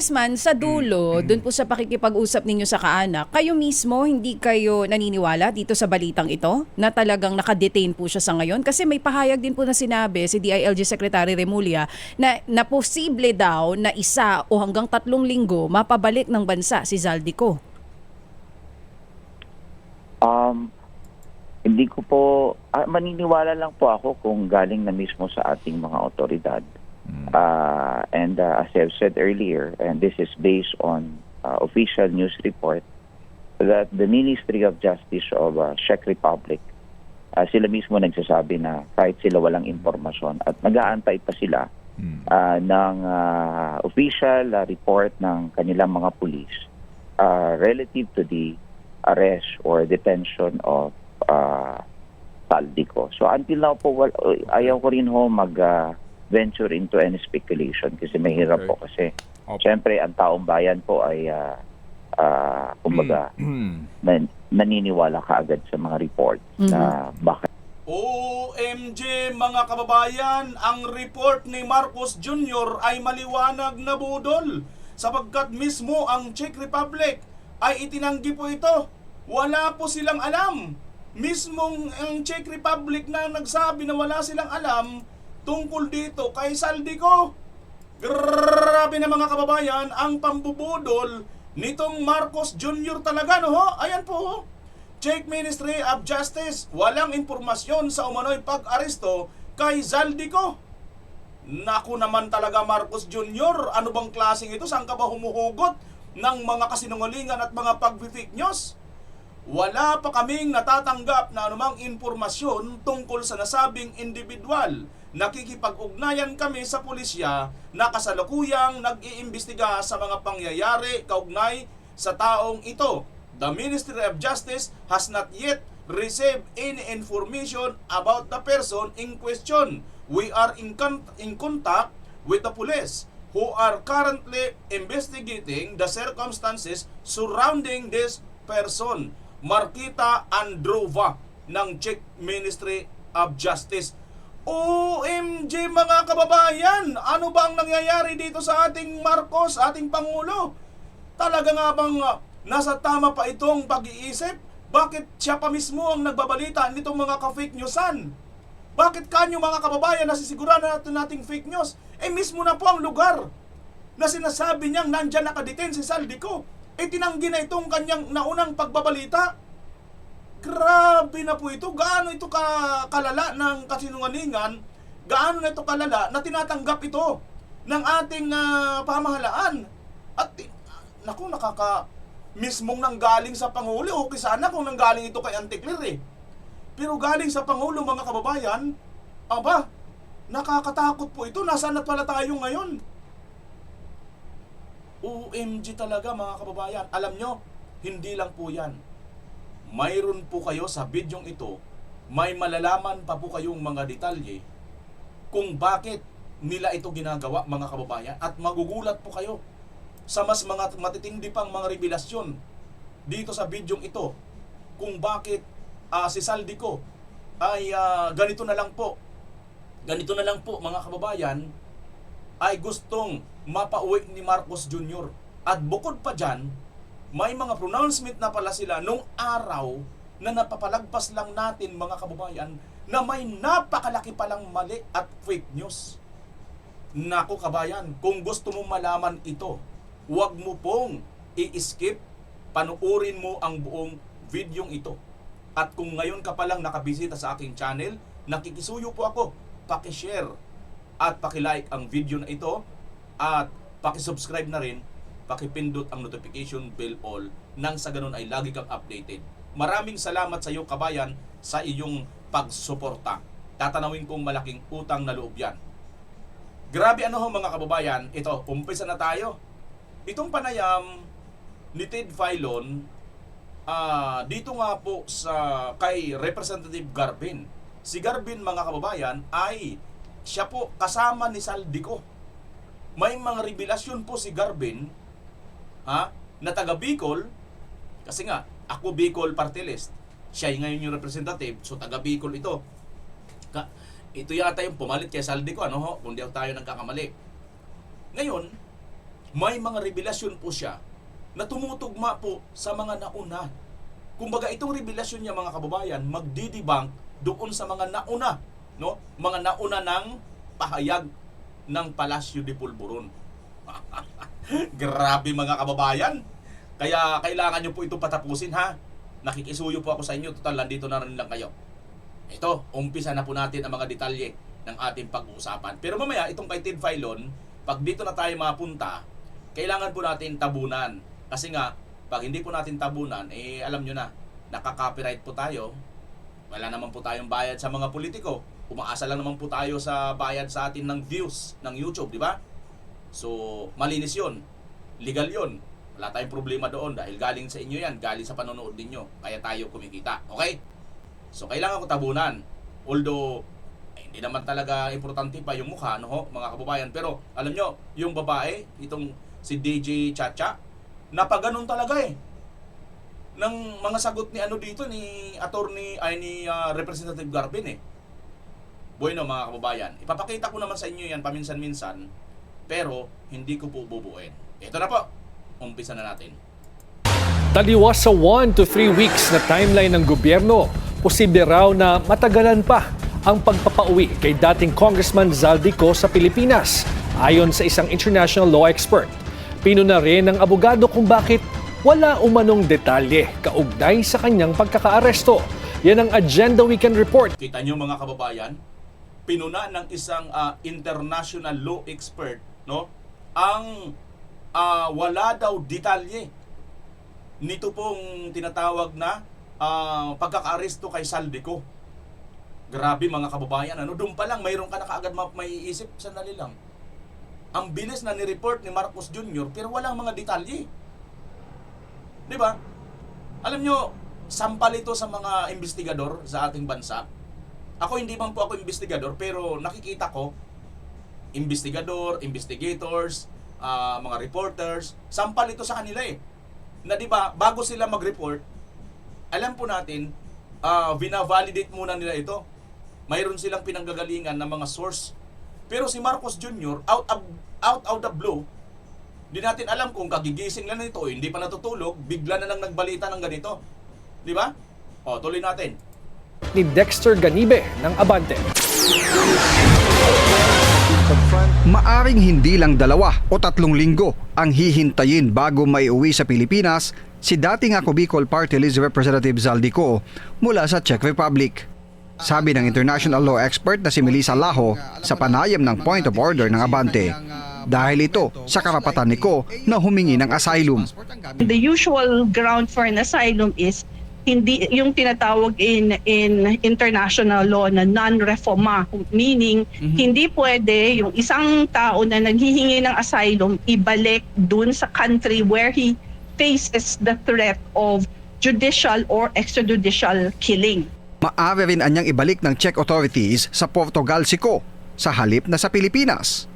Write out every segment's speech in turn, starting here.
Congressman, sa dulo, dun po sa pakikipag-usap ninyo sa kaanak, kayo mismo hindi kayo naniniwala dito sa balitang ito na talagang nakadetain po siya sa ngayon? Kasi may pahayag din po na sinabi si DILG Secretary Remulla na posible daw na 1 o hanggang 3 linggo mapabalik ng bansa si Zaldico. Hindi ko po, maniniwala lang po ako kung galing na mismo sa ating mga otoridad. And as I've said earlier, and this is based on official news report, that the Ministry of Justice of Czech Republic, sila mismo nagsasabi na kahit sila walang impormasyon at nag-aantay pa sila ng official report ng kanilang mga pulis relative to the arrest or detention of Zaldico. So until now po, ayaw ko rin ho mag-venture into any speculation kasi mahirap po kasi siyempre ang taong bayan po ay kumbaga naniniwala kaagad sa mga report na bakit. OMG mga kababayan, ang report ni Marcos Jr. ay maliwanag na budol sapagkat mismo ang Czech Republic ay itinanggi po ito. Wala po silang alam. Mismong ang Czech Republic na nagsabi na wala silang alam tungkol dito kay Zaldico. Grabe na mga kababayan, ang pambubudol nitong Marcos Jr. talaga, no? Ayan po, Czech Ministry of Justice, walang impormasyon sa umano'y pag-aresto kay Zaldico. Naku naman talaga Marcos Jr., ano bang klaseng ito? Saan ka ba humuhugot ng mga kasinungalingan at mga pag-fake news? Wala pa kaming natatanggap na anumang impormasyon tungkol sa nasabing individual. Nakikipag-ugnayan kami sa pulisya na kasalukuyang nag-iimbestiga sa mga pangyayari kaugnay sa taong ito. The Ministry of Justice has not yet received any information about the person in question. We are in contact with the police who are currently investigating the circumstances surrounding this person. Markita Androva ng Czech Ministry of Justice. OMG mga kababayan, ano ba ang nangyayari dito sa ating Marcos, ating Pangulo? Talaga nga bang nasa tama pa itong pag-iisip? Bakit siya pa mismo ang nagbabalita nitong mga ka-fake newsan? Bakit kanyo mga kababayan nasisigurado nating fake news? Mismo na po ang lugar na sinasabi niyang nandyan nakadetain si Zaldico. Tinanggi na itong kanyang naunang pagbabalita. Grabe na po ito. Gaano ito kalala ng kasinungalingan? Gaano na ito kalala na tinatanggap ito ng ating pamahalaan? At naku, mismong nanggaling sa Pangulo. Okay sana kung nanggaling ito kay Anticler Pero galing sa Pangulo mga kababayan, nakakatakot po ito. Nasaan na pala tayo ngayon? OMG talaga mga kababayan. Alam nyo, hindi lang po yan. Mayroon po kayo sa bidyong ito, may malalaman pa po kayong mga detalye kung bakit nila ito ginagawa mga kababayan. At magugulat po kayo sa mas mga matitindi pang mga revelasyon dito sa bidyong ito kung bakit si Zaldico ay ganito na lang po mga kababayan ay gustong mapauwi ni Marcos Jr. At bukod pa dyan, may mga pronouncement na pala sila nung araw na napapalagpas lang natin mga kababayan na may napakalaki palang mali at fake news. Naku kabayan, kung gusto mong malaman ito, huwag mo pong i-skip, panuorin mo ang buong videong ito. At kung ngayon ka palang nakabisita sa aking channel, nakikisuyo po ako, paki-share at paki-like ang video na ito at paki-subscribe na rin, paki-pindot ang notification bell all nang sa ganun ay lagi kang updated. Maraming salamat sa iyo kabayan sa iyong pagsuporta. Tatanawin kong malaking utang na loob yan. Grabe mga kababayan, ito, umpisa na tayo. Itong panayam ni Ted Filon dito nga po sa kay Representative Garbin. Si Garbin mga kababayan ay siya po kasama ni Zaldico. May mga revelasyon po si Garbin na taga Bicol, kasi nga ako Bicol Party List, siya ngayon yung representative, so taga Bicol ito. Ito yata yung pumalit kay Zaldico, kung di tayo nagkakamali. Ngayon, may mga revelasyon po siya na tumutugma po sa mga nauna. Kumbaga itong revelasyon niya mga kababayan, magdidibang doon sa mga nauna, no? Mga nauna ng pahayag ng Palasyo de Polvoron. Grabe mga kababayan. Kaya kailangan nyo po ito patapusin ha. Nakikisuyo po ako sa inyo, total nandito na rin lang kayo. Ito, umpisa na po natin ang mga detalye ng ating pag-uusapan. Pero mamaya, itong kay Ted Filon, pag dito na tayo mapunta, kailangan po natin tabunan. Kasi nga, pag hindi po natin tabunan, alam nyo na, nakaka-copyright po tayo. Wala naman po tayong bayad sa mga politiko. Umaasa lang naman po tayo sa bayad sa atin ng views ng YouTube, di ba? So, malinis yun. Legal yun. Wala tayong problema doon dahil galing sa inyo yan, galing sa panonood ninyo. Kaya tayo kumikita. Okay? So, kailangan ko tabunan. Although, hindi naman talaga importante pa yung mukha, no, ho, mga kababayan. Pero, alam nyo, yung babae, itong si DJ Chacha, napaganon talaga eh. Ng mga sagot ni ano dito, ni attorney, ni Representative Garbin eh. Bueno, mga kababayan, ipapakita ko naman sa inyo yan paminsan-minsan, pero hindi ko po bubuuin. Ito na po. Umpisa na natin. Taliwas sa 1 to 3 weeks na timeline ng gobyerno, posible raw na matagalan pa ang pagpapauwi kay dating Congressman Zaldico sa Pilipinas, ayon sa isang international law expert. Pinuna rin ng abogado kung bakit wala umanong detalye kaugnay sa kanyang pagkakaaresto. Yan ang Agenda Weekend Report. Kita nyo mga kababayan, pinuna ng isang international law expert, no, ang wala daw detalye nito pong tinatawag na pagkakaaresto kay Zaldico. Grabe mga kababayan, ano, doon pa lang mayroon ka na kaagad maiisip, sandali lang. Ang bilis na ni-report ni Marcos Jr. pero walang mga detalye. Di ba? Alam nyo, sampal ito sa mga investigador sa ating bansa. Ako hindi man po ako investigador, pero nakikita ko investigators, mga reporters, sampal ito sa kanila eh. Na di ba, bago sila mag-report, alam po natin, vina-validate muna nila ito. Mayroon silang pinanggagalingan ng mga source. Pero si Marcos Jr., out of the blue, di natin alam kung kagigising lang nito o hindi pa natutulog, bigla na lang nagbalita ng ganito. Di ba? O, tuloy natin. Ni Dexter Ganibe ng Abante. Maaring hindi lang 2 o 3 linggo ang hihintayin bago maiuwi sa Pilipinas si dating Ako Bicol Party List Representative Zaldico mula sa Czech Republic. Sabi ng international law expert na si Melissa Laho sa panayam ng Point of Order ng Abante, dahil ito sa karapatan ni Ko na humingi ng asylum. The usual ground for an asylum is hindi yung tinatawag in international law na non-refoulement, meaning hindi pwede yung isang tao na naghihingi ng asylum ibalik dun sa country where he faces the threat of judicial or extrajudicial killing. Maaari rin anyang ibalik ng Czech authorities sa Portugal si Ko sa halip na sa Pilipinas.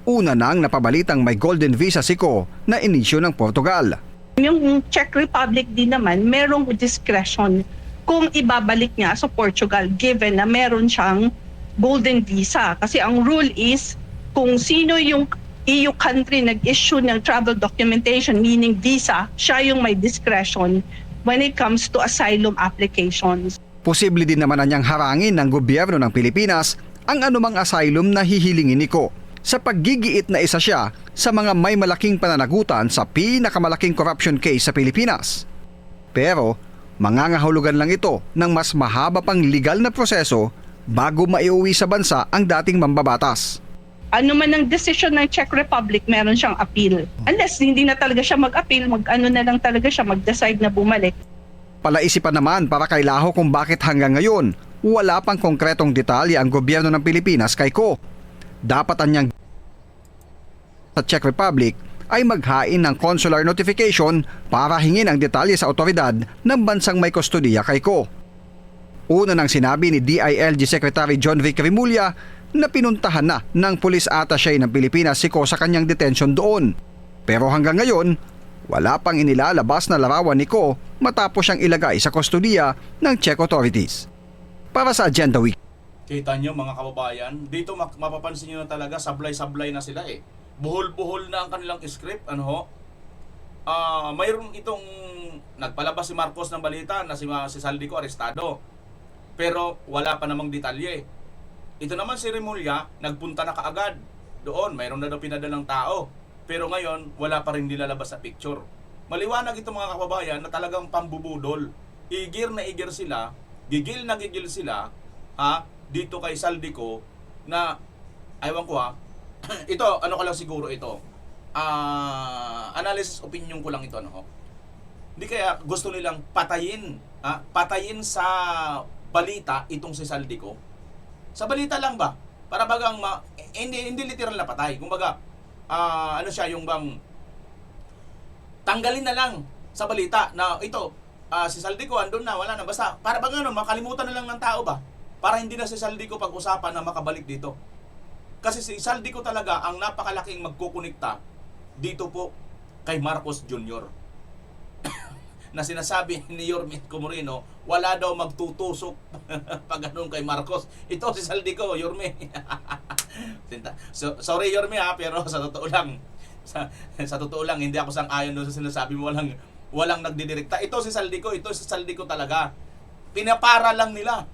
Una nang napabalitang may golden visa si Ko na inisyu ng Portugal. Yung Czech Republic din naman, merong discretion kung ibabalik niya sa Portugal given na meron siyang golden visa. Kasi ang rule is kung sino yung EU country nag-issue ng travel documentation, meaning visa, siya yung may discretion when it comes to asylum applications. Posible din naman anyang harangin ng gobyerno ng Pilipinas ang anumang asylum na hihilingin ni Ko sa paggigiit na isa siya sa mga may malaking pananagutan sa pinakamalaking corruption case sa Pilipinas. Pero mangangahulugan lang ito ng mas mahaba pang legal na proseso bago maiuwi sa bansa ang dating mambabatas. Ano man ang desisyon ng Czech Republic, meron siyang appeal. Unless hindi na talaga siya mag-appeal, mag-ano na lang talaga siya, mag-decide na bumalik. Palaisipan naman para kay Laho kung bakit hanggang ngayon wala pang konkretong detalye ang gobyerno ng Pilipinas kay Ko. Dapat anyang sa Czech Republic ay maghain ng consular notification para hingin ang detalye sa otoridad ng bansang may kustodiya kay Ko. Una nang sinabi ni DILG Secretary John Vic Rimulya na pinuntahan na ng police attaché ng Pilipinas si Ko sa kanyang detention doon. Pero hanggang ngayon, wala pang inilalabas na larawan ni Ko matapos siyang ilagay sa kustodiya ng Czech authorities. Para sa Agenda Week. Kita nyo mga kababayan, dito mapapansin nyo na talaga sablay-sablay na sila eh. buhol-buhol na ang kanilang script, ano ho. Mayroon itong nagpalabas si Marcos ng balita na si Saldico arestado. Pero wala pa namang detalye. Ito naman si Remulla, nagpunta na kaagad doon. Mayroon na daw pinadalang tao. Pero ngayon, wala pa rin nilalabas sa picture. Maliwanag ito mga kababayan na talagang pambubudol. Igir na igir sila, gigil na gigil sila dito kay Saldico na, aywan ko ito, ano ko lang siguro ito. Analysis opinion ko lang ito, ano ho. Hindi kaya gusto nilang patayin, patayin sa balita itong si Saldico. Sa balita lang ba? Para bagang hindi literal na patay. Kumbaga, ano siya, yung bang tanggalin na lang sa balita na ito, si Saldico andun na, wala na. Basta, para bang ano, makalimutan na lang ng tao ba? Para hindi na si Saldico pag-usapan na makabalik dito. Kasi si Saldico talaga ang napakalaking magkukunikta dito po kay Marcos Jr. na sinasabi ni Yorme Comorino, wala daw magtutusok pag ganun kay Marcos. Ito si Saldico, Yorme. So, sorry Yorme pero sa totoo lang, sa totoo lang, hindi ako sang-ayon doon sa sinasabi mo, walang nagdidirekta. Ito si Saldico talaga. Pinapara lang nila.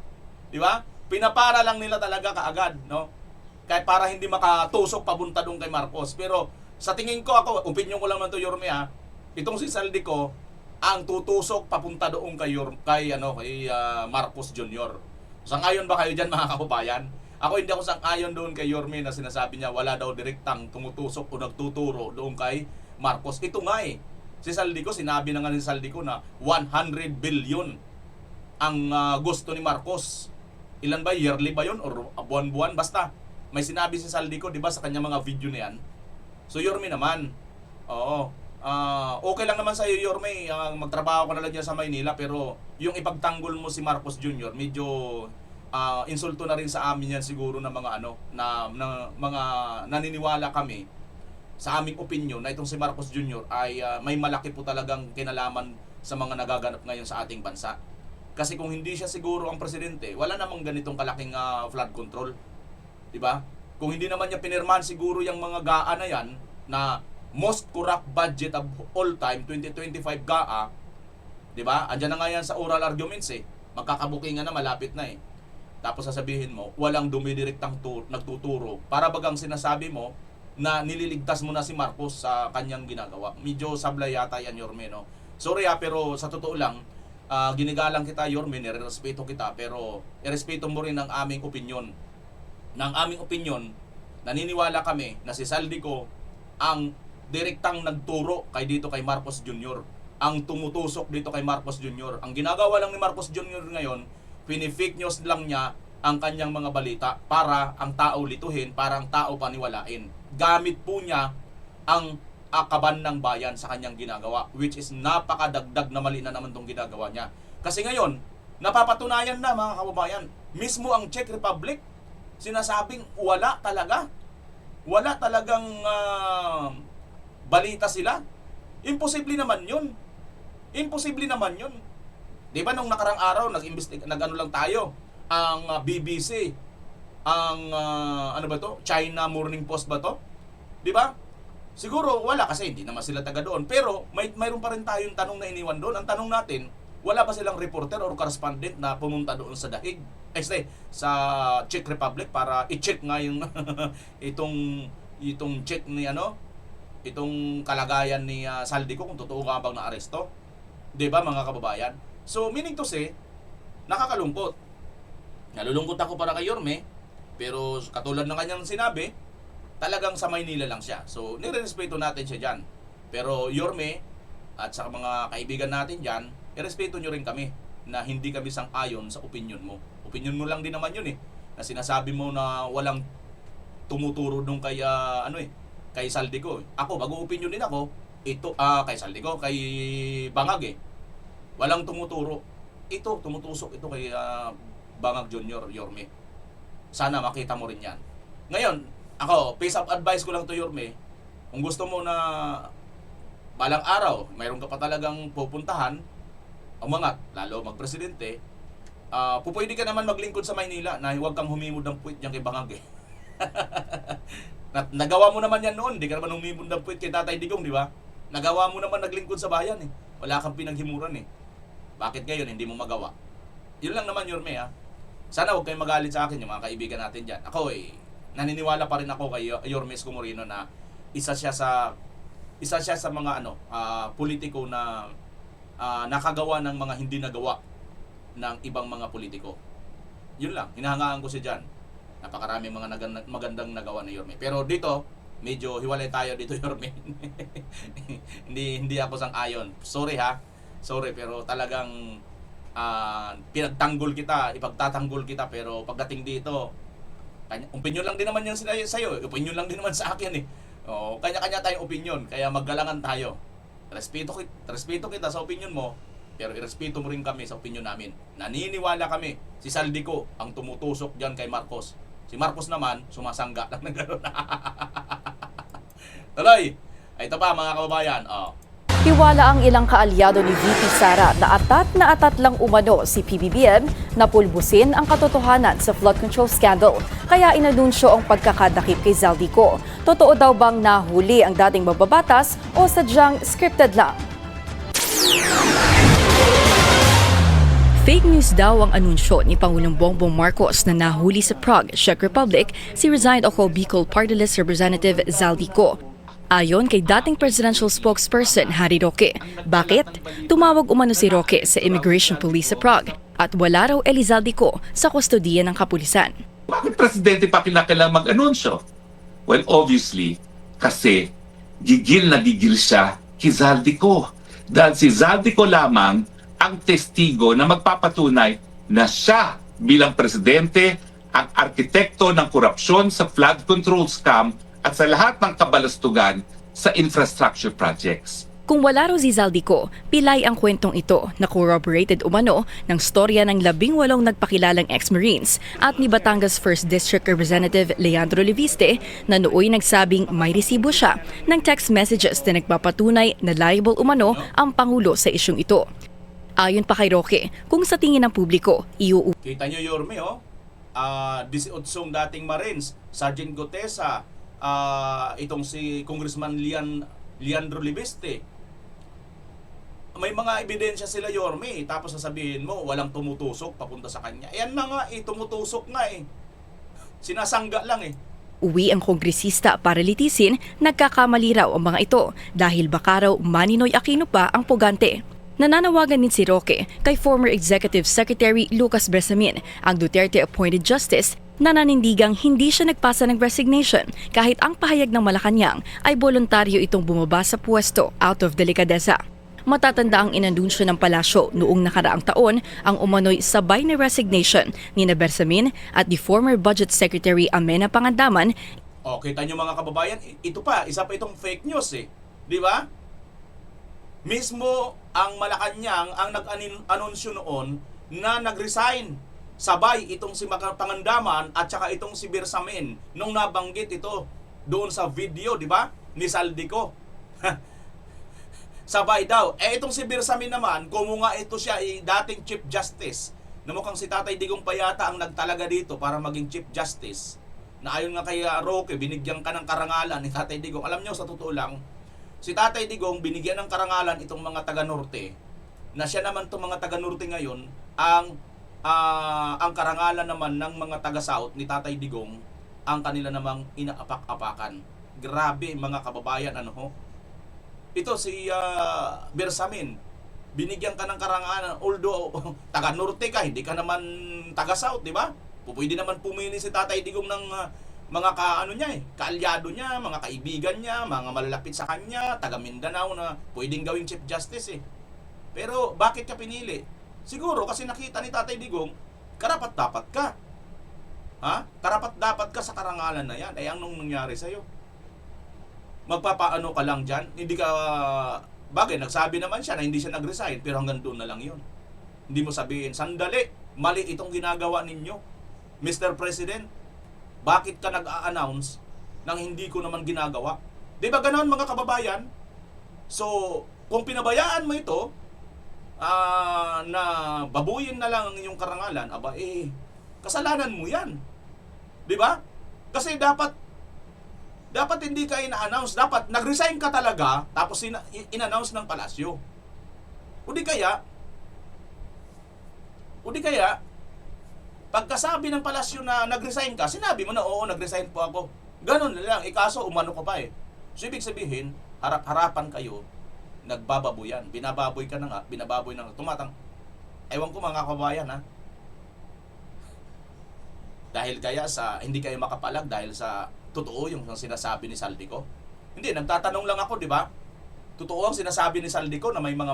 Di ba? Pinapara lang nila talaga kaagad, no? Kahit para hindi makatusok papunta doon kay Marcos. Pero sa tingin ko, opinion ko lang man to Yorme itong si Saldico ang tutusok papunta doon kay Marcos Jr. Sang-ayon ba kayo dyan mga kababayan? Ako hindi ako sang-ayon doon kay Yorme na sinasabi niya wala daw direktang tumutusok o nagtuturo doon kay Marcos. Ito nga si Saldico, sinabi na nga ni Saldico na 100 billion ang gusto ni Marcos. Ilan ba? Yearly ba yun? Or buwan-buwan? Basta may sinabi si Saldico, di ba, sa kanya mga video na yan. So Yorme naman, okay lang naman sa iyo Yorme, magtrabaho ka na lang dyan sa Maynila, pero yung ipagtanggol mo si Marcos Jr., medyo insulto na rin sa amin yan siguro na mga mga naniniwala kami sa aming opinion na itong si Marcos Jr. ay may malaki po talagang kinalaman sa mga nagaganap ngayon sa ating bansa. Kasi kung hindi siya siguro ang presidente, wala namang ganitong kalaking flood control. Diba? Kung hindi naman niya pinirmahan siguro yung mga GAA na yan na most corrupt budget of all time, 2025 GAA, diba? Andyan na nga yan sa oral arguments magkakabukingan na, malapit na Tapos sasabihin mo, walang dumidirektang nagtuturo. Para bagang sinasabi mo na nililigtas mo na si Marcos sa kanyang ginagawa. Medyo sablay yata yan, Yorme, no? Sorry pero sa totoo lang, ginigalang kita, Yorme, nirerespeto kita, pero irespeto mo rin ang aming opinion. Ng aming opinion, naniniwala kami na si Saldico ang direktang nagturo dito kay Marcos Jr. Ang tumutusok dito kay Marcos Jr. Ang ginagawa lang ni Marcos Jr. ngayon, pinifake news lang niya ang kanyang mga balita para ang tao lituhin, para ang tao paniwalain. Gamit po niya ang akaban ng bayan sa kanyang ginagawa, which is napakadagdag na mali na naman itong ginagawa niya. Kasi ngayon, napapatunayan na mga kababayan, mismo ang Czech Republic, sinasabing wala talagang balita sila. Imposible naman yun. Di ba nung nakarang araw nag-ano lang tayo, ang BBC, ang China Morning Post ba to? Di ba? Siguro wala kasi hindi naman sila taga doon, pero mayroon pa rin tayong tanong na iniwan doon. Ang tanong natin, wala ba silang reporter or correspondent na pumunta doon sa Daig? Sa Czech Republic para i-check nga yung itong check ni itong kalagayan ni Saldico kung totoo nga bang naaresto. 'Di ba mga kababayan? So meaning to say, nakakalungkot. Nalulungkot ako para kay Yorme, pero katulad ng kanyang sinabi, talagang sa Maynila lang siya. So nirerespeto natin siya diyan. Pero Yorme at sa mga kaibigan natin diyan, irespeto nyo rin kami na hindi kami sang-ayon sa opinion mo. Opinion mo lang din naman yun na sinasabi mo na walang tumuturo nung kay kay Saldico. Ako, bago opinion din ako, ito kay Saldico, kay Bangag walang tumuturo. Ito, tumutusok ito kay Bangag Jr., Yorme. Sana makita mo rin yan. Ngayon, ako, piece of advice ko lang to Yorme, kung gusto mo na balang araw, mayroon ka pa talagang pupuntahan, umangat, lalo magpresidente, pupwede ka naman maglingkod sa Maynila na huwag kang humimod ng puwit dyan kay Bangag Nagawa mo naman yan noon, di ka naman humimundang puwit kay Tatay Digong, di ba? Nagawa mo naman naglingkod sa bayan eh. Wala kang pinaghimuran eh. Bakit ngayon hindi mo magawa? Yun lang naman, Yorme ha. Sana huwag kayong magalit sa akin yung mga kaibigan natin dyan. Ako naniniwala pa rin ako kay Yorme Isko Moreno na isa siya sa mga politiko na nakagawa ng mga hindi nagawa ng ibang mga politiko. Yun lang, hinahangaan ko siya dyan. Napakaraming mga magandang nagawa ni Yorme. Pero dito, medyo hiwalay tayo dito, Yorme. hindi ako sang-ayon. Sorry ha. Sorry, pero talagang ipagtatanggol kita, pero pagdating dito, opinion lang din naman yan sa'yo. Opinion lang din naman sa akin eh. Kanya-kanya tayong opinion, kaya maggalangan tayo. Respeto kita sa opinion mo, pero irespeto mo rin kami sa opinion namin. Naniniwala kami, si Saldico ang tumutusok dyan kay Marcos. Si Marcos naman, sumasangga lang ng gano'n. Tuloy! Ito pa mga kababayan. Tiwala ang ilang kaalyado ni VP Sara na atat lang umano si PBBM na pulbusin ang katotohanan sa flood control scandal. Kaya inanunsyo ang pagkakadakip kay Zaldico. Totoo daw bang nahuli ang dating mababatas o sadyang scripted lang? Fake news daw ang anunsyo ni Pangulong Bongbong Marcos na nahuli sa Prague, Czech Republic, si resigned Ako Bicol Party List Representative Zaldico. Ayon kay dating presidential spokesperson Harry Roque. Bakit? Tumawag umano si Roque sa Immigration Police sa Prague at wala raw Elizaldico sa kustodiya ng kapulisan. Bakit presidente pa kinakailangan mag-anunsyo? Well, obviously, kasi gigil na gigil siya kay Zaldico. Dahil si Zaldico lamang ang testigo na magpapatunay na siya bilang presidente ang arkitekto ng korupsyon sa flood control scam at sa lahat ng kabalastugan sa infrastructure projects. Kung wala raw si Zaldico, pilay ang kwentong ito na corroborated umano ng storya ng 18 nagpakilalang ex-Marines at ni Batangas 1st District Representative Leandro Leviste na nooy nagsabing may resibo siya ng text messages na nagpapatunay na liable umano ang Pangulo sa isyong ito. Ayon pa kay Roque, kung sa tingin ng publiko, Kita nyo, Yorme, 18 dating Marines, Sergeant Gotesa, itong si Congressman Leandro Leviste. May mga ebidensya sila, Yorme, tapos sasabihin mo, walang tumutusok papunta sa kanya. Ayan na nga, tumutusok nga eh. Sinasangga lang eh. Uwi ang kongresista para litisin, nagkakamali raw ang mga ito dahil baka raw Maninoy Aquino pa ang pugante. Nananawagan din si Roque kay former Executive Secretary Lucas Bersamin, ang Duterte-appointed justice, na nanindigang hindi siya nagpasa ng resignation kahit ang pahayag ng Malacanang ay voluntaryo itong bumaba sa pwesto out of delikadesa. Matatanda ang inanunsyo ng palasyo noong nakaraang taon ang umano'y sabay na resignation ni Bersamin at the former Budget Secretary Amena Pangandaman. Kita nyo mga kababayan, ito pa, isa pa itong fake news eh. Di ba? Mismo ang Malacanang ang nag-anunsyo noon na nag-resign. Sabay itong si Pangandaman at saka itong si Bersamin nung nabanggit ito doon sa video, di ba? Ni Zaldico. Sabay daw. Itong si Bersamin naman, kumunga ito siya dating Chief Justice. Na mukhang si Tatay Digong pa yata ang nagtalaga dito para maging Chief Justice. Na ayon nga kay Roque, binigyan ka ng karangalan ni Tatay Digong. Alam nyo, sa totoo lang, si Tatay Digong binigyan ng karangalan itong mga taga-Norte na siya naman itong mga taga-Norte ngayon ang karangalan naman ng mga taga-South ni Tatay Digong ang kanila namang inaapak-apakan. Grabe mga kababayan, ito si Bersamin, binigyan ka ng karangalan, although taga-Norte ka, hindi ka naman taga-South, di ba? Pwede naman pumili si Tatay Digong ng mga kaalyado niya, mga kaibigan niya, mga malalapit sa kanya, taga Mindanao na pwedeng gawing Chief Justice eh. Pero bakit ka pinili? Siguro kasi nakita ni Tatay Digong, karapat-dapat ka. Karapat-dapat ka sa karangalan na yan. Anong nangyari sa'yo? Magpapaano ka lang dyan? Hindi ka... Bagay, nagsabi naman siya na hindi siya nag-resign, pero hanggang doon na lang yun. Hindi mo sabihin, sandali, mali itong ginagawa ninyo. Mr. President, bakit ka nag-a-announce nang hindi ko naman ginagawa? Di ba ganoon mga kababayan? So, kung pinabayaan mo ito, na babuyin na lang ang inyong karangalan, kasalanan mo yan. Di ba? Kasi dapat Dapat hindi ka ina-announce. Dapat nag-resign ka talaga, tapos in-announce ng palasyo. O di kaya, pagkasabi ng palasyo na nag-resign ka, sinabi mo na, oo, nag-resign po ako. Ganon na lang. Ikaso, umano ka pa eh. So, ibig sabihin, harap-harapan kayo, nagbababoyan. Binababoy ka na nga, binababoy na nga. Tumatang, ewan ko mga kabayan ha. Dahil kaya hindi kayo makapalag dahil sa totoo yung sinasabi ni Saldico? Hindi, nagtatanong lang ako, di ba? Totoo ang sinasabi ni Saldico na may mga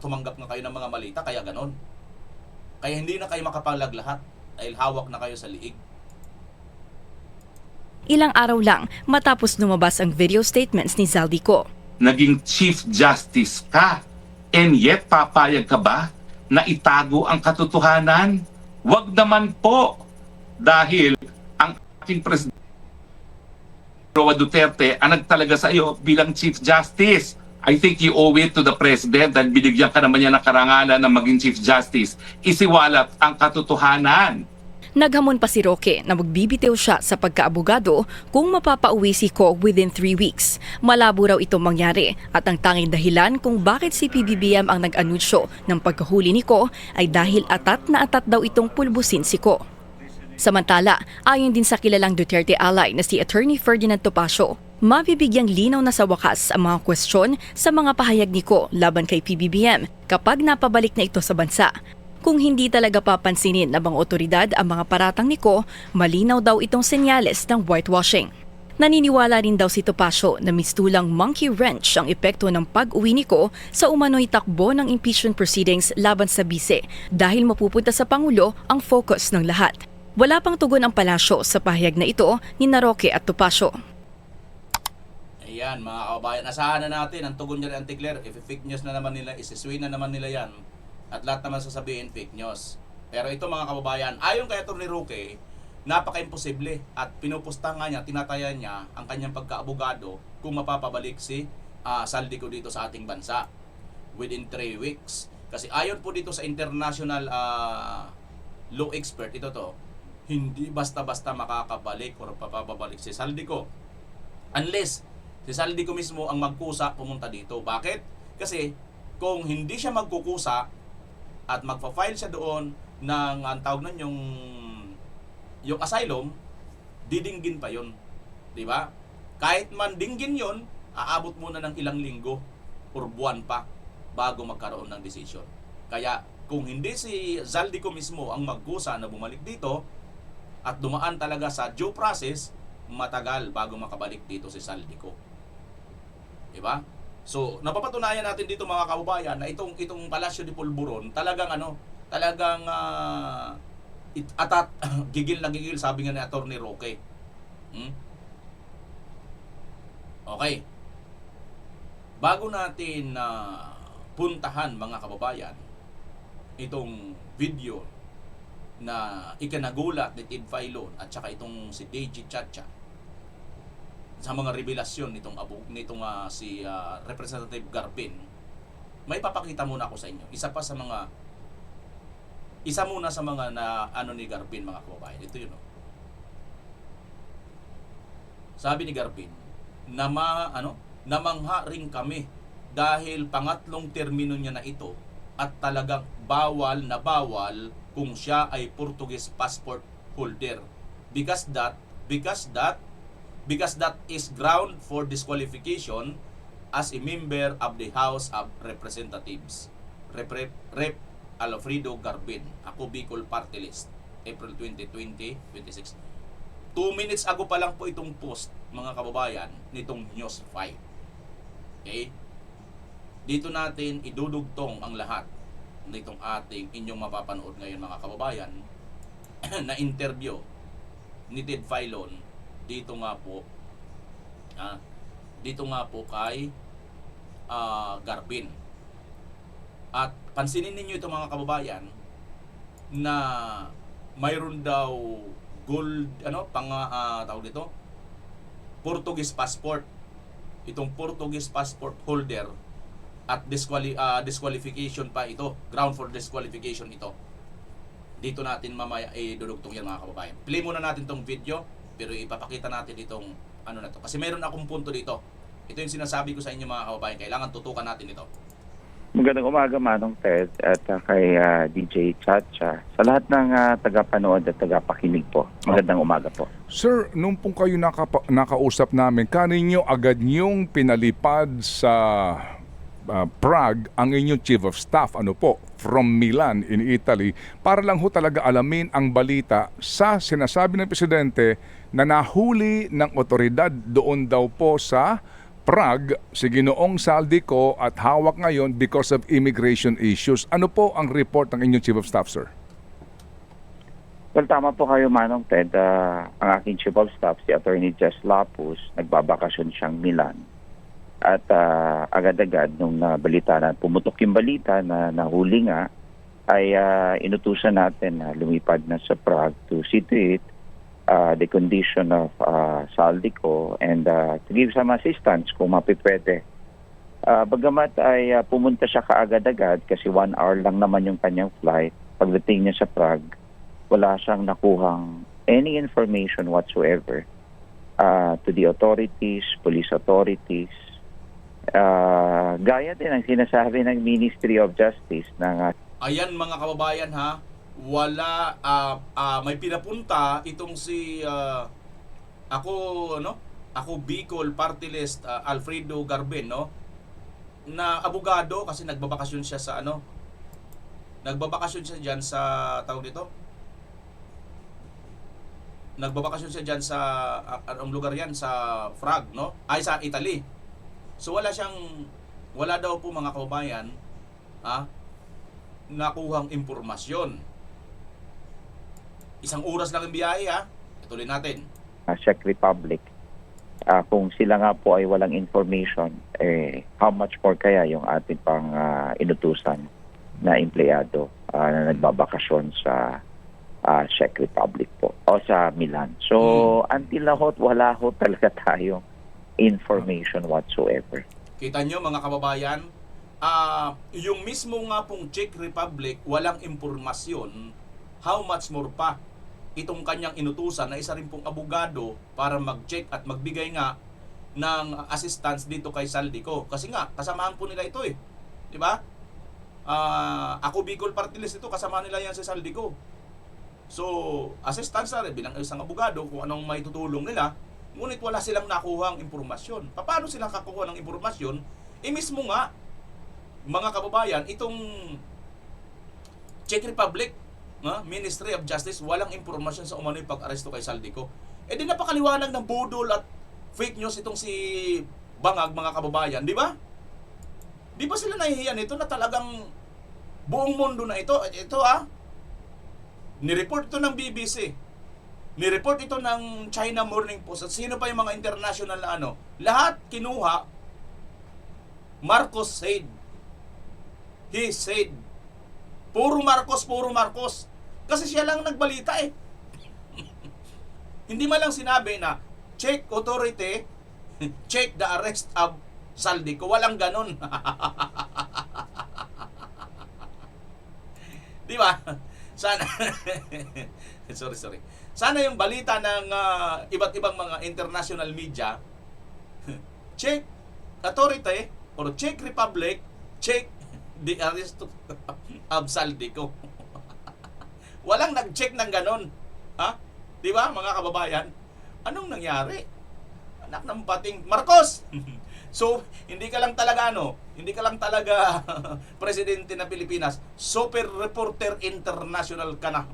tumanggap na kayo ng mga malita, kaya ganon. Kaya hindi na kayo makapalag lahat dahil hawak na kayo sa liig. Ilang araw lang matapos lumabas ang video statements ni Zaldico. Naging Chief Justice ka, and yet papayag ka ba na itago ang katotohanan? Wag naman po, dahil ang ating Presidente Roa Duterte ang nagtalaga sa iyo bilang Chief Justice. I think you owe it to the President dahil binigyan ka naman niya ng karangalan na maging Chief Justice. Isiwalat ang katotohanan. Naghamon pa si Roque na magbibitiw siya sa pagkaabogado kung mapapauwi si Ko within 3 weeks. Malabo raw itong mangyari at ang tanging dahilan kung bakit si PBBM ang nag-anunsyo ng pagkahuli ni Ko ay dahil atat na atat daw itong pulbusin si Ko. Samantala, ayon din sa kilalang Duterte ally na si Attorney Ferdinand Topacio, mabibigyang linaw na sa wakas ang mga kwestiyon sa mga pahayag ni Ko laban kay PBBM kapag napabalik na ito sa bansa. Kung hindi talaga papansinin ng mga otoridad ang mga paratang ni Ko, malinaw daw itong senyales ng whitewashing. Naniniwala rin daw si Topacio na mistulang monkey wrench ang epekto ng pag-uwi ni Ko sa umano'y takbo ng impeachment proceedings laban sa bise dahil mapupunta sa Pangulo ang focus ng lahat. Wala pang tugon ang palasyo sa pahayag na ito ni Roque at Topacio. Ayan, mga kababayan, asahan na natin ang tugon niya ni Auntie Claire. If fake news na naman nila, isisway na naman nila yan. At lahat naman sasabihin fake news. Pero ito mga kababayan, ayon kay Atty. Roque, napaka-imposible at pinupusta nga niya, tinatayan niya ang kanyang pagkaabogado kung mapapabalik si Saldico dito sa ating bansa within 3 weeks. Kasi ayon po dito sa international law expert, ito to, hindi basta-basta makakabalik o papabalik si Saldico unless si Saldico mismo ang magkusa pumunta dito. Bakit? Kasi kung hindi siya magkukusa at magpa-file siya doon ng ang tawag nun yung asylum, didinggin pa yun. Di ba? Kahit man dinggin yun, aabot muna ng ilang linggo or buwan pa bago magkaroon ng decision. Kaya kung hindi si Zaldico mismo ang magkusa na bumalik dito at dumaan talaga sa due process, matagal bago makabalik dito si Zaldico. Diba? So, napapatunayan natin dito mga kababayan na itong Palasyo de Polvoron talagang gigil na gigil, sabi nga ni Atty. Roque. Okay. Bago natin puntahan mga kababayan itong video na ikanagulat ni Ted Filon at saka itong si Deji Chacha sa mga revelasyon nitong si Representative Garbin, may papakita muna ako sa inyo. Isa muna sa mga na ni Garbin mga kababayan. Ito yun. Sabi ni Garbin, namangha rin kami dahil pangatlong termino niya na ito at talagang bawal na bawal kung siya ay Portuguese passport holder because that is ground for disqualification as a member of the House of Representatives. Rep. Alfredo Garbin, ako Bicol Party List, April 20, 2026. 2 minutes ago pa lang po itong post mga kababayan nitong News 5. Okay? Dito natin idudugtong ang lahat nitong ating inyong mapapanood ngayon mga kababayan na interview ni Ted Filon dito nga po kay Garbin. At pansinin ninyo ito mga kababayan na mayroon daw gold tawag dito Portuguese passport. Itong Portuguese passport holder at disqualification pa ito, ground for disqualification ito. Dito natin mamaya idudugtong yan mga kababayan. Play muna natin tong video pero ipapakita natin itong ano na to. Kasi meron akong punto dito. Ito yung sinasabi ko sa inyo mga kababayan. Kailangan tutukan natin ito. Magandang umaga, Manong Ted, at kay DJ Chacha. Sa lahat ng tagapanood at tagapakinig po, magandang umaga po. Sir, nung pong kayo nakausap namin, kaninyo agad niyong pinalipad sa Prague ang inyong Chief of Staff, from Milan in Italy, para lang ho talaga alamin ang balita sa sinasabi ng Presidente na nahuli ng otoridad doon daw po sa Prague si Ginoong Saldico at hawak ngayon because of immigration issues. Ano po ang report ng inyong Chief of Staff, sir? Well, tama po kayo, Manong Ted. Ang aking Chief of Staff, si Attorney Jess Lapus, nagbabakasyon siyang Milan. At agad-agad, nung nabalita na pumutok yung balita na nahuli nga, ay inutusan natin na lumipad na sa Prague to see to it the condition of Saldico and to give some assistance kung mapipwede. Bagamat ay pumunta siya kaagad-agad kasi 1 hour lang naman yung kanyang flight. Pagdating niya sa Prague, wala siyang nakuhang any information whatsoever to the authorities, police authorities. Gaya din ang sinasabi ng Ministry of Justice ng Ayan mga kababayan ha, wala may pinapunta itong si ako Bicol Party List Alfredo Garben, no, na abogado kasi nagbabakasyon siya sa nagbabakasyon siya diyan sa tawag dito. Nagbabakasyon siya diyan sa anong lugar yan, sa Prague, no? Ay sa Italy. So wala daw po mga kababayan nakuhang impormasyon. 1 oras lang ang biyahe Ituloy natin. Czech Republic. Kung sila nga po ay walang information, how much more kaya yung ating pang inutusan na empleyado na nagbabakasyon sa Czech Republic po o sa Milan. So, until now, wala ho talaga tayong information whatsoever. Kita nyo mga kababayan, yung mismo nga pong Czech Republic walang impormasyon, how much more pa itong kanyang inutusan na isa rin pong abogado para mag-check at magbigay nga ng assistance dito kay Saldico. Kasi nga, kasamahan po nila ito di ba? Ako Bicol Party List ito, kasama nila yan si Saldico. So, assistance na rin bilang isang abogado kung anong may tutulong nila, ngunit wala silang nakuhang impormasyon. Paano silang kakuha ng impormasyon? Mismo nga, mga kababayan, itong Czech Republic, Ministry of Justice, walang impormasyon sa umano'y pag-aresto kay Saldico. Di napakaliwanag ng budol at fake news itong si Bangag, mga kababayan, di ba? Di ba sila nahihiyan ito na talagang buong mundo na ito? Nireport ito ng BBC. Nireport ito ng China Morning Post. At sino pa yung mga international na lahat kinuha. Marcos said. He said. Puro Marcos, puro Marcos. Kasi siya lang nagbalita Hindi man lang sinabi na Czech authority check the arrest of Saldico. Walang ganon. Di ba? Sana sorry. Sana yung balita ng iba't ibang mga international media, Czech authority or Czech Republic check the arrest of Saldico. Walang nag-check ng ganon. Di ba mga kababayan? Anong nangyari? Anak ng pating Marcos. So, hindi ka lang talaga presidente ng Pilipinas, super reporter international ka na.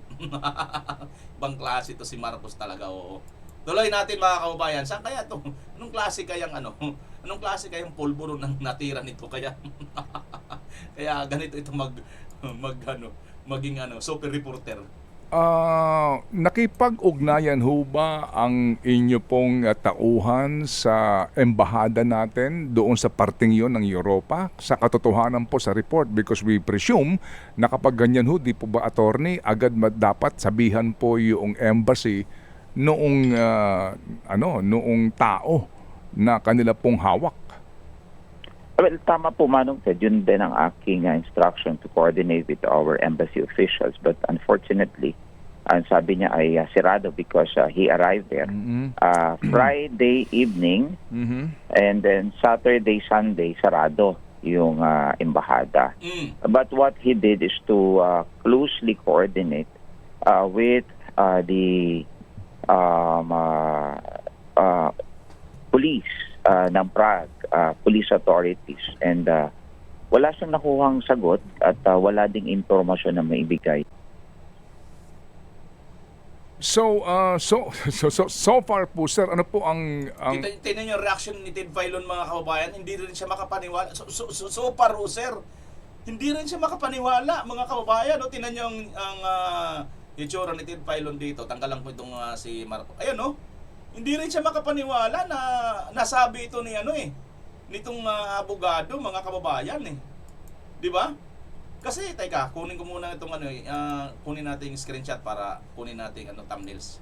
Bang klase to si Marcos talaga, oo. Tuloy natin mga kababayan, saan kaya to? Anong klase kayang pulburo ng natira nito kaya? Kaya ganito ito maging super reporter. Nakipag-ugnayan ho ba ang inyo pong tauhan sa embahada natin doon sa parting yon ng Europa? Sa katotohanan po sa report, because we presume na kapag ganyan ho, di po ba attorney, agad dapat sabihan po yung embassy noong tao na kanila pong hawak. Well, tama po, Manong Ted. Yun din ang aking instruction to coordinate with our embassy officials. But unfortunately, Ang sabi niya ay sirado because he arrived there Friday evening, and then Saturday, Sunday, sarado yung embahada. But what he did is to closely coordinate with the police ng Prague, police authorities, and wala siyang nakuhang sagot at wala ding impormasyon na maibigay. So far po, sir, ano po ang Tingnan yung reaction ni Ted Filon, mga kababayan. Hindi rin siya makapaniwala. So far, sir, hindi rin siya makapaniwala, mga kababayan. No? Tingnan nyo ang itsura ni Ted Filon dito. Tanggalan ko itong si Marco. Ayun, no? Hindi rin siya makapaniwala na nasabi ito ni nitong abogado, mga kababayan eh. 'Di ba? Kasi teka, kunin ko muna itong kunin natin yung screenshot para kunin natin thumbnails.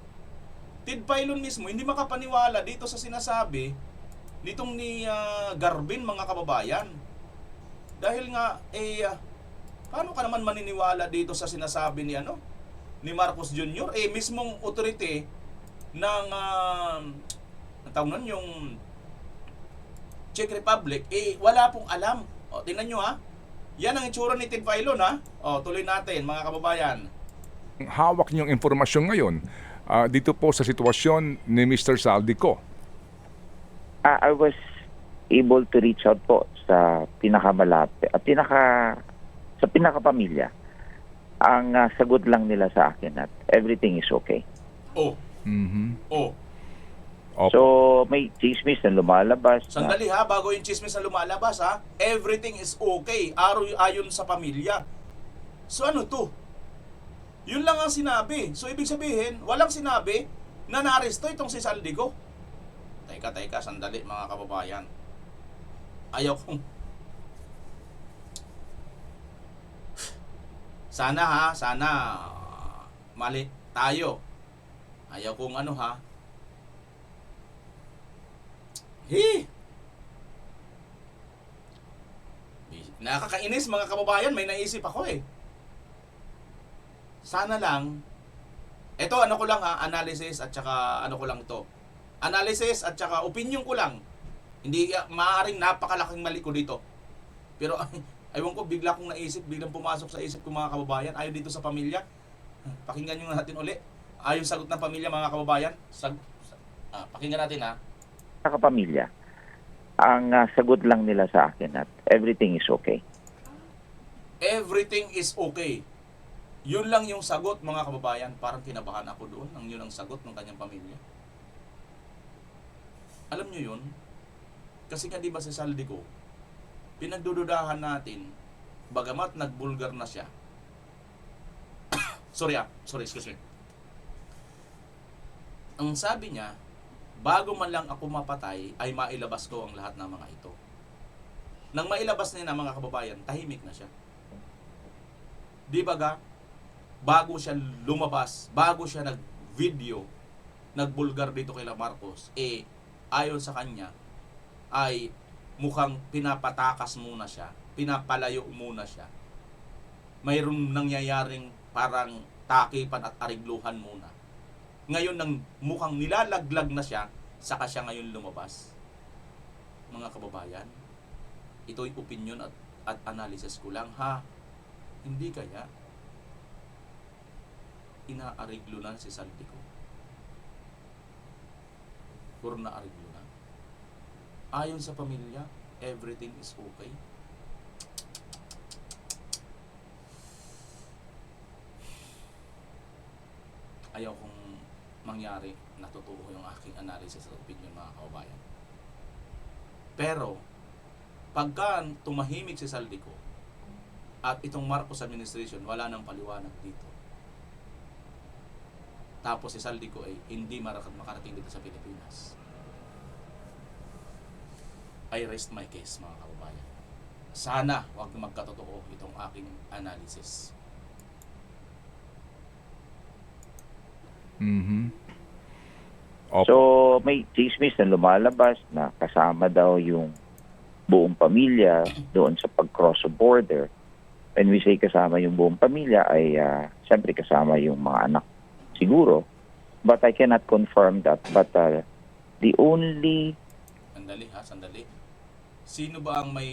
Ted Filon mismo hindi makapaniwala dito sa sinasabi nitong ni Garbin, mga kababayan. Dahil nga paano ka naman maniniwala dito sa sinasabi ni ni Marcos Jr. Mismong authority ng tawag nun, yung Czech Republic wala pong alam. Tingnan nyo yan ang itsura ni Ted Filon tuloy natin, mga kababayan. hawak niyong informasyon ngayon dito po sa sitwasyon ni Mr. Zaldico? I was able to reach out po sa pinakamalapit at sa pinakapamilya. Ang sagot lang nila sa akin at everything is okay. Opo. So may chismis na lumalabas. Sandali bago yung chismis na lumalabas everything is okay, ayon sa pamilya. So ano to? Yun lang ang sinabi. So ibig sabihin, walang sinabi na naaresto itong si Zaldico. Teka, sandali, mga kababayan. Ayaw kong... Sana mali tayo. Ayaw kong Nakakainis, mga kababayan, may naisip ako Sana lang, ito ko lang analysis at saka ko lang to. Analysis at saka opinion ko lang. Hindi, maaaring napakalaking mali ko dito. Pero aywan ko, bigla kong naisip, biglang pumasok sa isip ko, mga kababayan, ayon dito sa pamilya. Pakinggan nyo natin uli. Ayon sagot ng pamilya, mga kababayan. Pakinggan natin Kapamilya. Ang sagot lang nila sa akin at everything is okay. Everything is okay. Yun lang yung sagot, mga kababayan. Parang kinabahan ako doon. Yun ang sagot ng kanyang pamilya. Alam nyo yun? Kasi nga diba si Zaldico, pinagdududahan natin, bagamat nagbulgar na siya. Sorry, excuse me. Ang sabi niya, bago man lang ako mapatay, ay mailabas ko ang lahat ng mga ito. Nang mailabas niya na, mga kababayan, tahimik na siya. Di ba ga? Bago siya lumabas, bago siya nag-video, nagbulgar dito kay Marcos, ayon sa kanya, ay mukhang pinapatakas muna siya, pinapalayo muna siya. Mayroon nangyayaring parang takipan at arigluhan muna. Ngayon nang mukhang nilalaglag na siya, saka siya ngayon lumabas. Mga kababayan, ito'y opinion at analysis ko lang Hindi kaya inaariglo na si Zaldico? Puro na ariglo na. Ayon sa pamilya, everything is okay. Ayaw kong mangyari na totoo yung aking analysis at opinion, mga kababayan. Pero, pagka tumahimik si Zaldico at itong Marcos administration, wala nang paliwanag dito. Tapos si Zaldico ay hindi makarating dito sa Pilipinas. I rest my case, mga kababayan. Sana wag magkatotoo itong aking analysis. Opo. So may chismis na lumalabas na kasama daw yung buong pamilya doon sa pag-cross border. When we say kasama yung buong pamilya ay siyempre kasama yung mga anak siguro. But I cannot confirm that. But the only... Sandali. Sino ba ang may...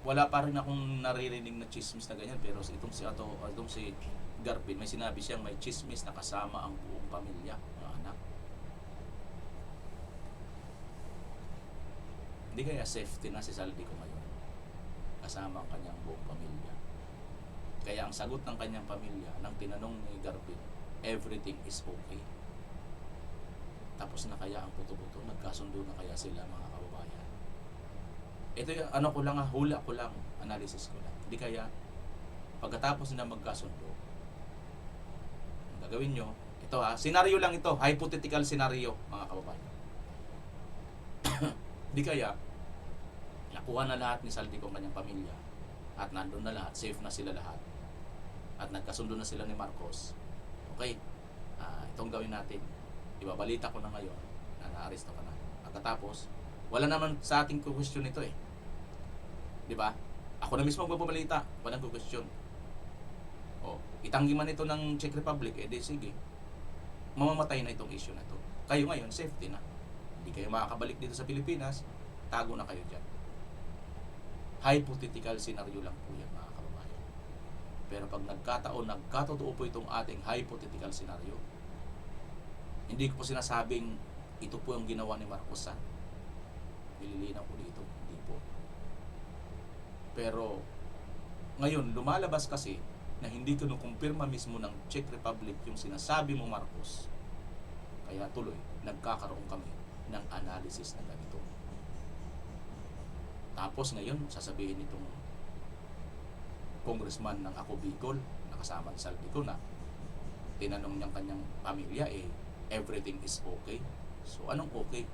Wala pa rin akong naririnig na chismis na ganyan, pero itong si Garbin, may sinabi siyang may chismis na kasama ang buong pamilya, mga anak. Hindi kaya safety na si Zaldico ngayon, kasama ang kanyang buong pamilya. Kaya ang sagot ng kanyang pamilya, nang tinanong ni Garbin, everything is okay. Tapos na kaya ang puto-puto, nagkasundo na kaya sila, mga kababayan. Ito yung hula ko lang, analysis ko lang. Hindi kaya, pagkatapos na magkasundo, ang gagawin nyo, ito senaryo lang ito, hypothetical scenario, mga kababayan. Hindi kaya, nakuha na lahat ni Zaldico ang kanyang pamilya, at nandun na lahat, safe na sila lahat, at nagkasundo na sila ni Marcos. Okay, itong gawin natin. Ibabalita ko na ngayon na naaresto ka na. Pagkatapos, wala naman sa ating question ito eh. Di ba? Ako na mismo magbabalita, walang question. O, itanggi man ito ng Czech Republic, di sige. Mamamatay na itong issue na ito. Kayo ngayon, safety na. Hindi kayo makakabalik dito sa Pilipinas, tago na kayo dyan. Hypothetical scenario lang po yan, mga kababayan. Pero pag nagkatotoo po itong ating hypothetical scenario, hindi ko po sinasabing ito po ang ginawa ni Marcos. Nililinaw ko dito. Hindi po. Pero ngayon, lumalabas kasi na hindi kinukumpirma mismo ng Czech Republic yung sinasabi mo, Marcos. Kaya tuloy, nagkakaroon kami ng analysis na ganito. Tapos ngayon, sasabihin itong congressman ng Ako Bicol, nakasama ni Zaldico na tinanong niyang kanyang pamilya, everything is okay. So, anong okay?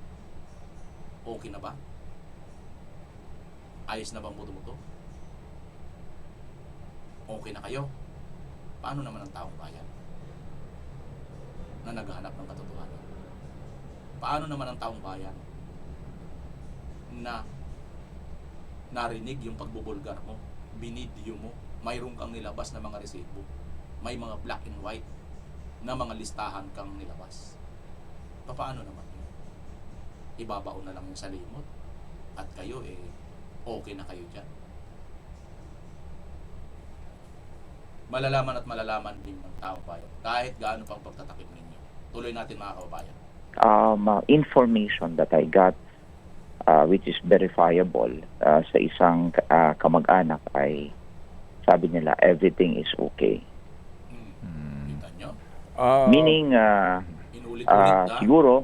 Okay na ba? Ayos na bang buto-buto? Okay na kayo? Paano naman ang taong bayan na naghahanap ng katotohanan? Paano naman ang taong bayan na narinig yung pagbubulgar mo, binidyo mo, mayroon kang nilabas na mga resibo, may mga black and white na mga listahan kang nilabas? Paano naman yun? Ibabaon na lang yung sa limot at kayo okay na kayo dyan. Malalaman at malalaman din ng taong bayan kahit gaano pang pagtatakip ninyo. Tuloy natin, mga kababayan. Information that I got which is verifiable sa isang kamag-anak ay sabi nila everything is okay. Kita nyo? Meaning siguro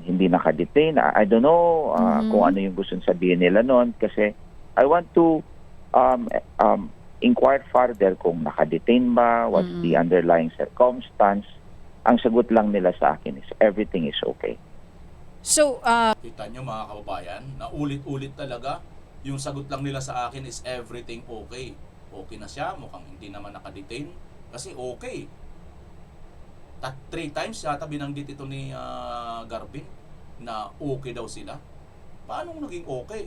hindi naka-detain. I don't know kung ano yung gusto sabihin nila noon kasi I want to inquire further kung naka-detain ba, what's the underlying circumstance. Ang sagot lang nila sa akin is everything is okay. So, Kita nyo, mga kababayan, na ulit-ulit talaga yung sagot lang nila sa akin is everything okay. Okay na siya, mukhang hindi naman naka-detain kasi okay. 3 times yata binanggit ito ni Garbin na okay daw sila. Paano naging okay?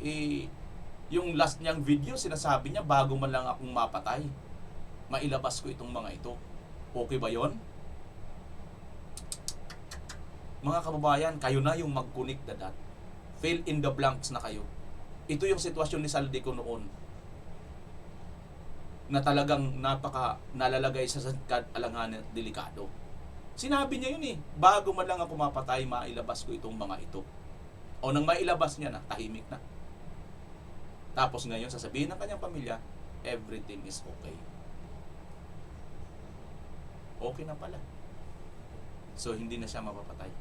Yung last niyang video, sinasabi niya, bago man lang akong mapatay, mailabas ko itong mga ito. Okay ba yon? Mga kababayan, kayo na yung mag-connect the dot. Fill in the blanks na kayo. Ito yung sitwasyon ni Zaldico noon na talagang nalalagay sa alanganan at delikado. Sinabi niya yun bago man lang ako mapatay, mailabas ko itong mga ito. O nang mailabas niya na, tahimik na. Tapos ngayon, sasabihin ng kanyang pamilya, everything is okay. Okay na pala. So, hindi na siya mapapatay.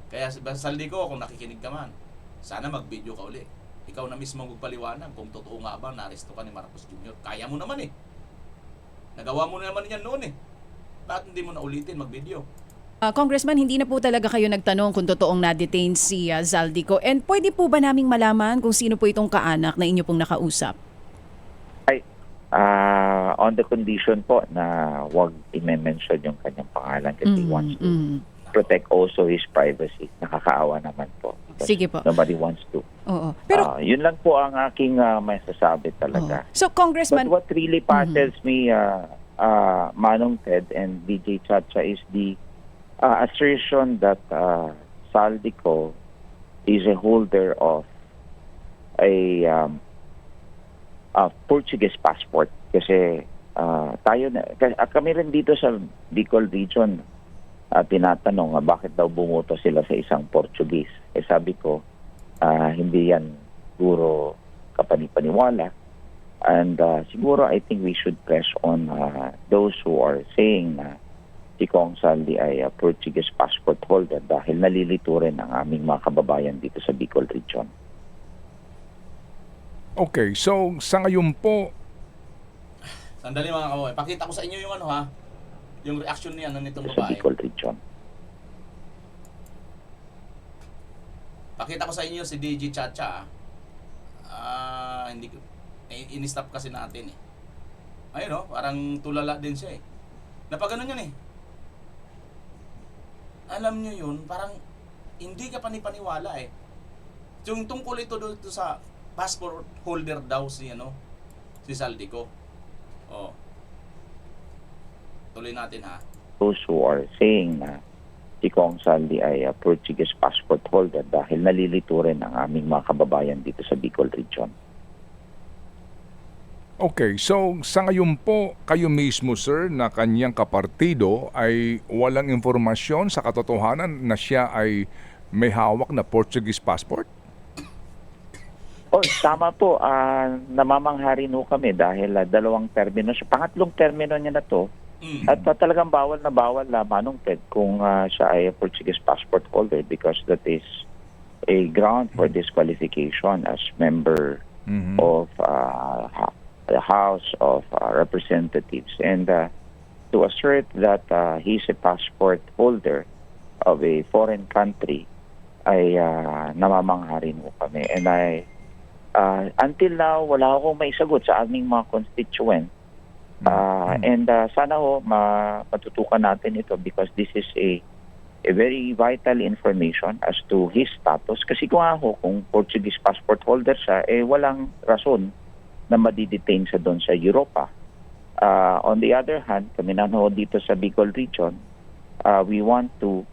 Kaya, Zaldico, kung nakikinig ka man, sana mag-video ka uli. Ikaw na mismo magpaliwanag kung totoo nga ba na-aresto ka ni Marcos Jr. Kaya mo naman Nagawa mo naman yan noon Bakit hindi mo na ulitin mag-video? Congressman, hindi na po talaga kayo nagtanong kung totoong na-detain si Zaldico. And pwede po ba naming malaman kung sino po itong kaanak na inyo pong nakausap? On the condition po na wag i-mention yung kanyang pangalan kasi he wants to protect also his privacy. Nakakaawa naman po. Sige po. Nobody wants to Oo. Pero Yun lang po ang aking masasabi talaga. so But Congressman, what really puzzles me, Manong Ted and DJ Chacha, is the assertion that Saldico is a holder of a Portuguese passport. Kasi kami rin dito sa Bicol region, tinatanong bakit daw bumoto sila sa isang Portuguese. Sabi ko, hindi yan puro kapanipaniwala. And siguro I think we should press on those who are saying na si Kong Saldi ay Portuguese passport holder dahil nalilito rin ang aming mga kababayan dito sa Bicol region. Okay, so sa ngayon po, Sandali mga kababayan, pakita ko sa inyo yung yung reaction niya nitong Sa babae. Bicol region. Pakita ko sa inyo si DJ Chacha. Hindi ko in-stop kasi natin Ayun parang tulala din siya Napagano yan Alam niyo yun, parang hindi ka panipaniwala Yung tungkol ito dito sa passport holder daw si Saldico. Tuloy natin Those who are saying na si Kong Saldi ay Portuguese passport holder dahil nalilito rin ang aming mga kababayan dito sa Bicol region. okay, so sa ngayon po, kayo mismo sir na kanyang kapartido ay walang informasyon sa katotohanan na siya ay may hawak na Portuguese passport? Tama po. Namamangha rin kami dahil dalawang termino. Pangatlong termino niya na to. At talagang bawal na Manong Ted kung siya ay Portuguese passport holder because that is a ground for disqualification as member of the House of Representatives. And to assert that he's a passport holder of a foreign country ay namamangha rin kami. And until now, wala akong maisagot sa aming mga constituent. And sana matutukan natin ito because this is a very vital information as to his status. Kasi kung Portuguese passport holder siya, walang rason na madidetain siya doon sa Europa. On the other hand, kami na dito sa Bicol region, we want to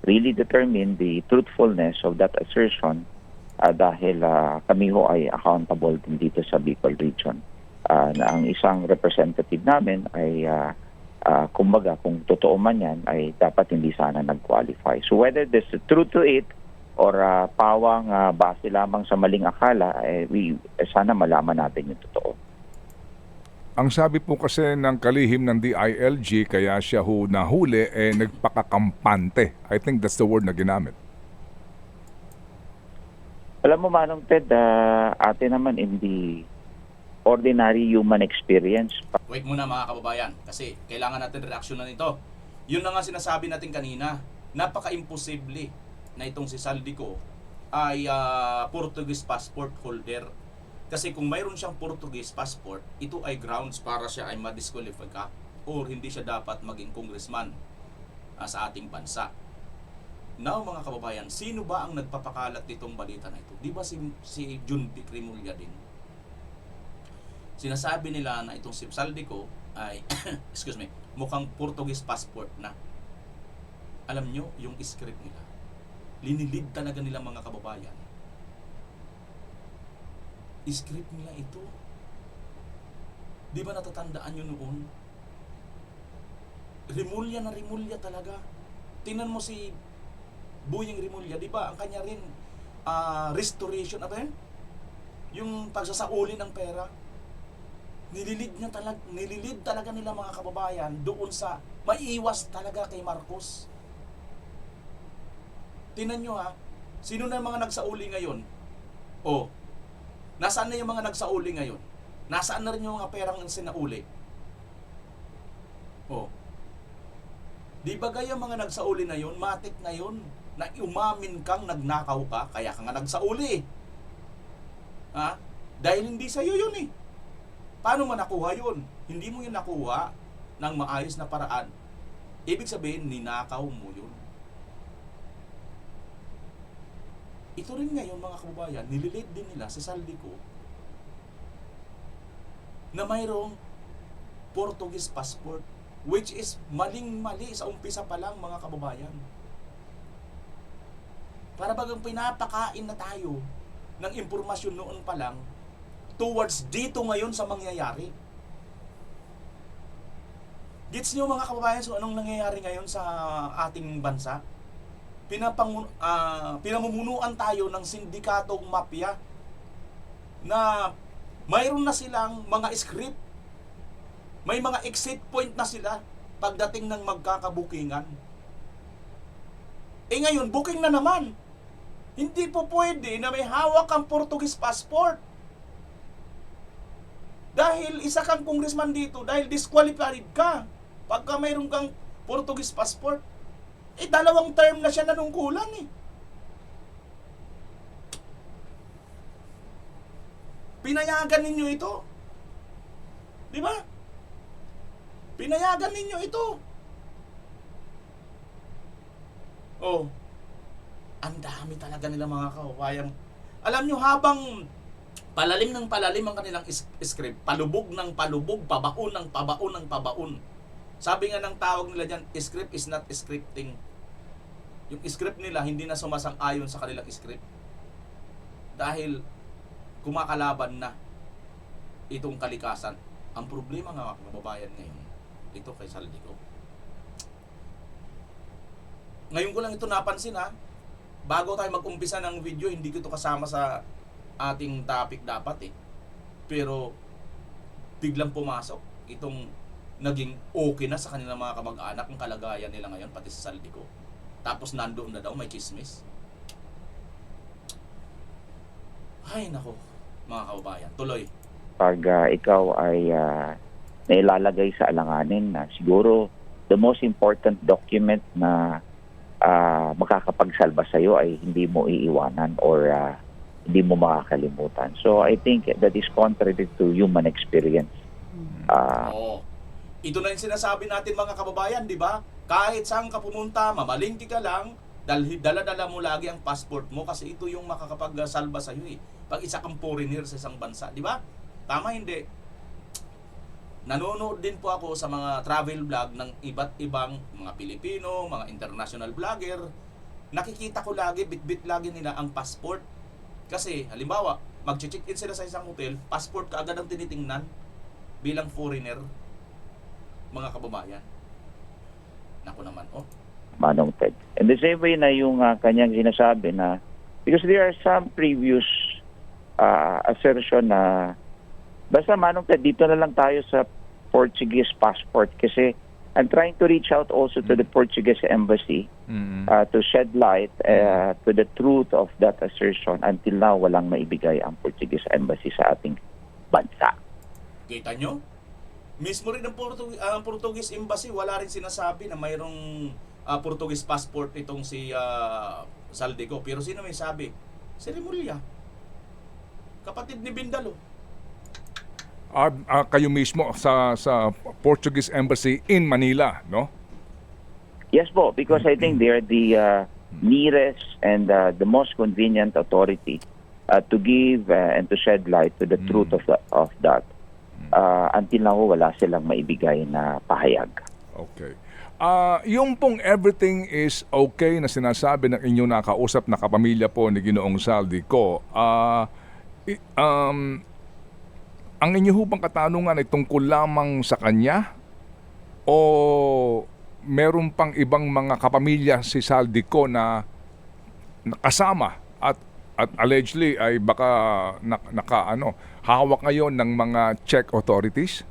really determine the truthfulness of that assertion dahil kami ay accountable din dito sa Bicol region. Na ang isang representative namin ay kumbaga kung totoo man yan ay dapat hindi sana nag-qualify. So whether there's a truth to it or pawang base lamang sa maling akala, sana malaman natin yung totoo. Ang sabi po kasi ng kalihim ng DILG kaya siya nahuli nagpakakampante. I think that's the word na ginamit. Alam mo Manong Ted, ate naman in the ordinary human experience. Wait muna mga kababayan kasi kailangan natin reaksyonan ito. Yun na nga sinasabi natin kanina, napaka-imposible na itong si Saldico ay Portuguese passport holder. Kasi kung mayroon siyang Portuguese passport, ito ay grounds para siya ay ma-disqualify ka or hindi siya dapat maging congressman sa ating bansa. Now mga kababayan, sino ba ang nagpapakalat nitong balita na ito? Di ba si Jun Vic Remulla din? Sinasabi nila na itong si Saldico ay mukhang Portuguese passport na. Alam nyo, yung script nila, linilid talaga nila mga kababayan. Script nila ito. Di ba natatandaan nyo noon? Remulla na Remulla talaga. Tingnan mo si Boyeng Remulla, di ba? Ang kanya rin restoration, yung pagsasauli ng pera. Nililid talaga nila mga kababayan doon sa maiiwas talaga kay Marcos. Tingnan nyo sino na yung mga nagsauli ngayon? Nasaan na yung mga nagsauli ngayon? Nasaan na rin yung mga perang sinauli? Di ba gaya mga nagsauli na yun, matik na yun, na umamin kang nagnakaw ka, kaya ka nga nagsauli. Dahil hindi sa'yo yun Paano mo nakuha yun? Hindi mo yun nakuha ng maayos na paraan. Ibig sabihin, ninakaw mo yun. ito rin ngayon mga kababayan, nililate din nila si Saldico na mayroong Portuguese passport, which is maling-mali sa umpisa pa lang mga kababayan. Para bagang pinapakain na tayo ng impormasyon noon pa lang towards dito ngayon sa mangyayari. Gets nyo mga kababayan so anong nangyayari ngayon sa ating bansa? Pinamumunuan tayo ng sindikatong mafia na mayroon na silang mga script, may mga exit point na sila pagdating ng magkakabukingan. Eh ngayon, booking na naman. Hindi po pwede na may hawak kang Portuguese passport. Dahil isa kang congressman dito, dahil disqualified ka pagka mayroon kang Portuguese passport. Eh, 2 term na siya nanungkulan eh. Pinayagan ninyo ito. Di ba? Pinayagan ninyo ito. Oh, ang dami talaga nila mga kababayan. Alam nyo, habang palalim ng palalim ang kanilang script, palubog ng palubog, pabaon ng pabaon ng pabaon. Sabi nga ng tawag nila dyan, script is not scripting. Yung script nila hindi na sumasang-ayon sa kanilang script. Dahil kumakalaban na itong kalikasan. Ang problema nga mga kababayan ngayon, ito kay Saldico. Ngayon ko lang ito napansin ha. Bago tayo mag-umpisa ng video, hindi ko ito kasama sa ating topic dapat eh. Pero biglang pumasok itong naging okay na sa kanilang mga kamag-anak ang kalagayan nila ngayon, pati sa Saldico. Tapos nandoon na daw, may chismis. Ay nako, mga kababayan, tuloy. Pag ikaw ay nailalagay sa alanganin na siguro the most important document na makakapagsalba sa'yo ay hindi mo iiwanan or hindi mo makakalimutan. So I think that is contrary to human experience. Oo. Ito na yung sinasabi natin mga kababayan, di ba? Kahit saan ka pumunta, mamalingki ka lang, dala-dala mo lagi ang passport mo kasi ito yung makakapagsalba sa iyo eh. Pag isa kang foreigner sa isang bansa, di ba? Tama hindi? Nanonood din po ako sa mga travel vlog ng iba't ibang mga Pilipino, mga international vlogger. Nakikita ko lagi, bit-bit lagi nila ang passport. Kasi halimbawa, mag-check-in sila sa isang hotel, passport ka agad ang tinitingnan bilang foreigner, mga kababayan. Naku naman, oh. Manong Ted. And the same way na yung kanyang sinasabi na because there are some previous assertion na basta Manong Ted, dito na lang tayo sa Portuguese passport kasi I'm trying to reach out also to the Portuguese embassy to shed light to the truth of that assertion. Until now, walang maibigay ang Portuguese embassy sa ating bansa. Kita nyo? Mismo rin ang Portuguese embassy, wala rin sinasabi na mayroong Portuguese passport itong si Saldico. Pero sino may sabi? Si Remulla. Kapatid ni Bindalo. Kayo mismo sa Portuguese Embassy in Manila, no? Yes po, because I think they're the nearest and the most convenient authority to give and to shed light to the truth of that. Until now, wala silang maibigay na pahayag. Okay. Yung pong everything is okay na sinasabi ng inyong nakausap na kapamilya po ni Ginoong Saldico, ang inyong hubang katanungan ay tungkol lamang sa kanya o meron pang ibang mga kapamilya si Saldico na kasama at allegedly ay baka hawak ngayon ng mga Czech authorities?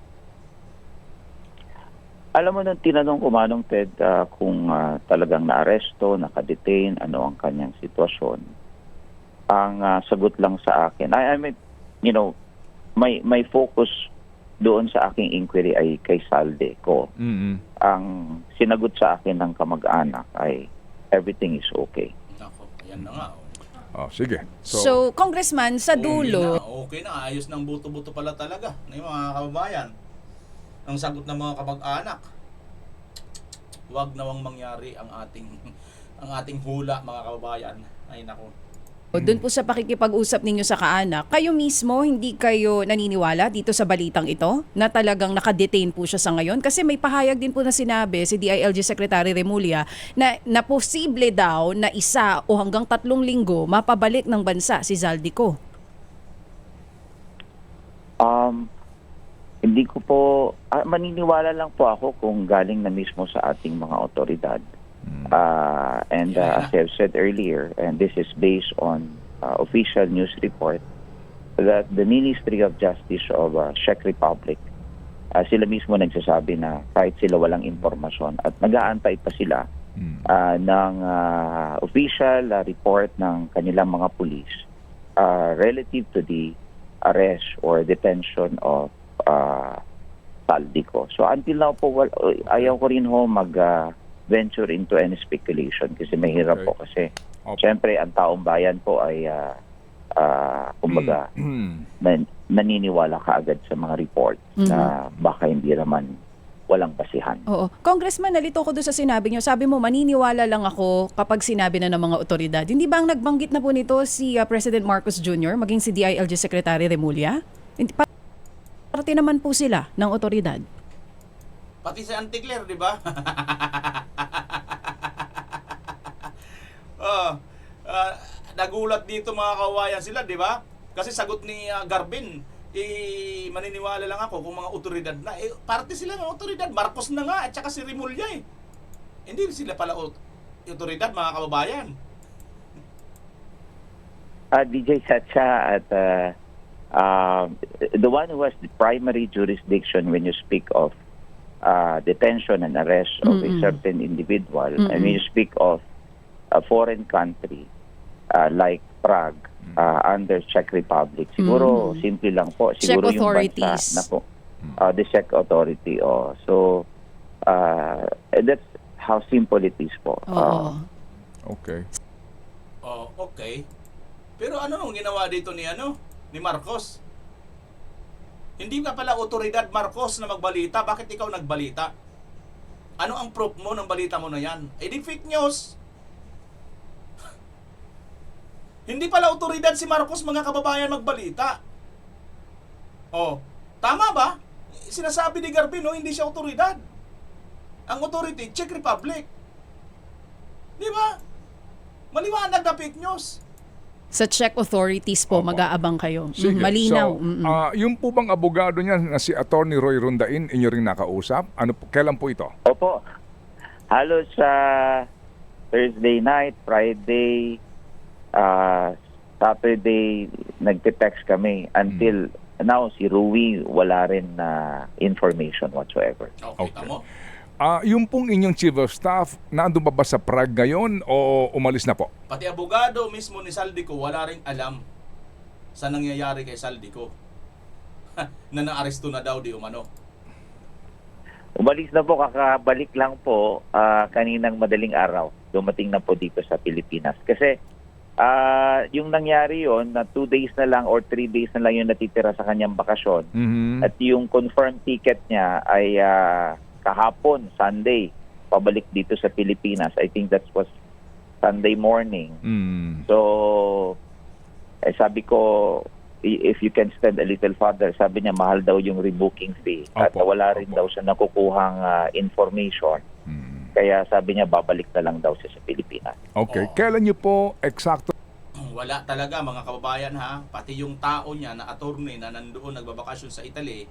Alam mo nung tinanong ko Manong Ted kung talagang naaresto, nakadetain, ano ang kanyang sitwasyon. Ang sagot lang sa akin, I mean, you know, may focus doon sa aking inquiry ay kay Saldico. Ang sinagot sa akin ng kamag-anak ay everything is okay. Ako, ayan na nga. Sige. So, Congressman, sa dulo, Okay na, ayos ng buto-buto pala talaga ng mga kababayan. Ang sagot ng mga kamag-anak, huwag nawang mangyari ang ating hula mga kababayan. Ay nako. Doon po sa pakikipag-usap ninyo sa kaanak, kayo mismo hindi kayo naniniwala dito sa balitang ito na talagang nakadetain po siya sa ngayon? Kasi may pahayag din po na sinabi si DILG Secretary Remulla na posible daw na 1 o hanggang 3 linggo mapabalik ng bansa si Zaldico. Hindi ko po, maniniwala lang po ako kung galing na mismo sa ating mga otoridad. As I've said earlier, and this is based on official news report, that the Ministry of Justice of Czech Republic, sila mismo nagsasabi na kahit sila walang impormasyon at nag-aantay pa sila ng official report ng kanilang mga pulis relative to the arrest or detention of Zaldico. So until now po, ayaw ko rin ho venture into any speculation kasi mahirap po kasi syempre ang taong bayan po ay kumbaga naniniwala kaagad sa mga report na baka hindi naman walang basihan. Oo. Congressman, nalito ko doon sa sinabi niyo. Sabi mo, maniniwala lang ako kapag sinabi na ng mga otoridad. Hindi ba ang nagbanggit na po nito si President Marcos Jr., maging si DILG Secretary Remulla? Parte naman po sila ng otoridad. Pati si Anticler, di ba? Nagulat dito mga kawayan sila, di ba? Kasi sagot ni Garbin, maniniwala lang ako kung mga otoridad na. Parte sila ng otoridad. Marcos na nga at saka si Remulla eh. Hindi sila pala otoridad, mga kababayan. DJ Satcha at the one who has the primary jurisdiction when you speak of detention and arrest of a certain individual, and when you speak of a foreign country like Prague under Czech Republic, siguro simple lang po. Siguro Czech yung authorities. bansa na po, the Czech authority. So that's how simple it is po. Okay. Okay. Pero ano nung ginawa dito ni Marcos? Hindi ka pala otoridad, Marcos, na magbalita. Bakit ikaw nagbalita? Ano ang proof mo ng balita mo na yan? Di fake news. Hindi pala otoridad si Marcos, mga kababayan, magbalita. Tama ba? Sinasabi ni Garbino, hindi siya otoridad. Ang authority, Czech Republic. Di ba? Maliwanag na fake news. Sa Czech authorities po, mag-aabang kayo. Sige. Malinaw. So, yung po bang abogado niya na si Attorney Roy Rondain, inyo ring nakausap? Kailan po ito? Opo. Halos sa Thursday night, Friday, Saturday, nagte-text kami. Until now, si Rui wala rin na information whatsoever. Okay. Tamo. Yung pong inyong Chief of Staff, nandun ba sa Prague ngayon o umalis na po? Pati abogado mismo ni Zaldico, wala ring alam sa nangyayari kay Zaldico. Na naaresto na daw di umano. Umalis na po, kakabalik lang po kaninang madaling araw. Dumating na po dito sa Pilipinas. Kasi yung nangyari yon na 2 days na lang or 3 days na lang yung natitira sa kanyang bakasyon. At yung confirmed ticket niya ay kahapon, Sunday, pabalik dito sa Pilipinas. I think that was Sunday morning. So, sabi ko, if you can stand a little further, sabi niya, mahal daw yung rebooking fee. At wala rin daw siya nakukuhang information. Kaya sabi niya, babalik na lang daw siya sa Pilipinas. Okay. Kailan niyo po eksakto? Wala talaga, mga kababayan ha. Pati yung tao niya na attorney na nandoon nagbabakasyon sa Italy,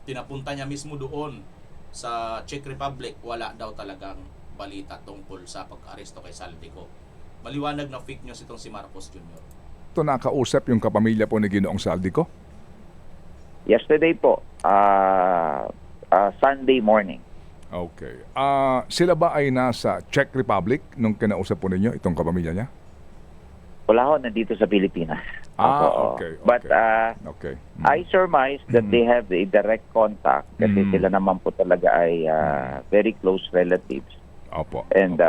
tinapunta niya mismo doon sa Czech Republic, wala daw talagang balita tungkol sa pag-aresto kay Zaldico. Maliwanag na fake news itong si Marcos Jr. Ito nakausap yung kapamilya po ni Ginoong Zaldico? Yesterday po, Sunday morning. Okay. Sila ba ay nasa Czech Republic nung kinausap po ninyo itong kapamilya niya? Wala ho, nandito sa Pilipinas. Okay. But Okay. I surmise that they have a direct contact kasi sila naman po talaga ay very close relatives. Opo. And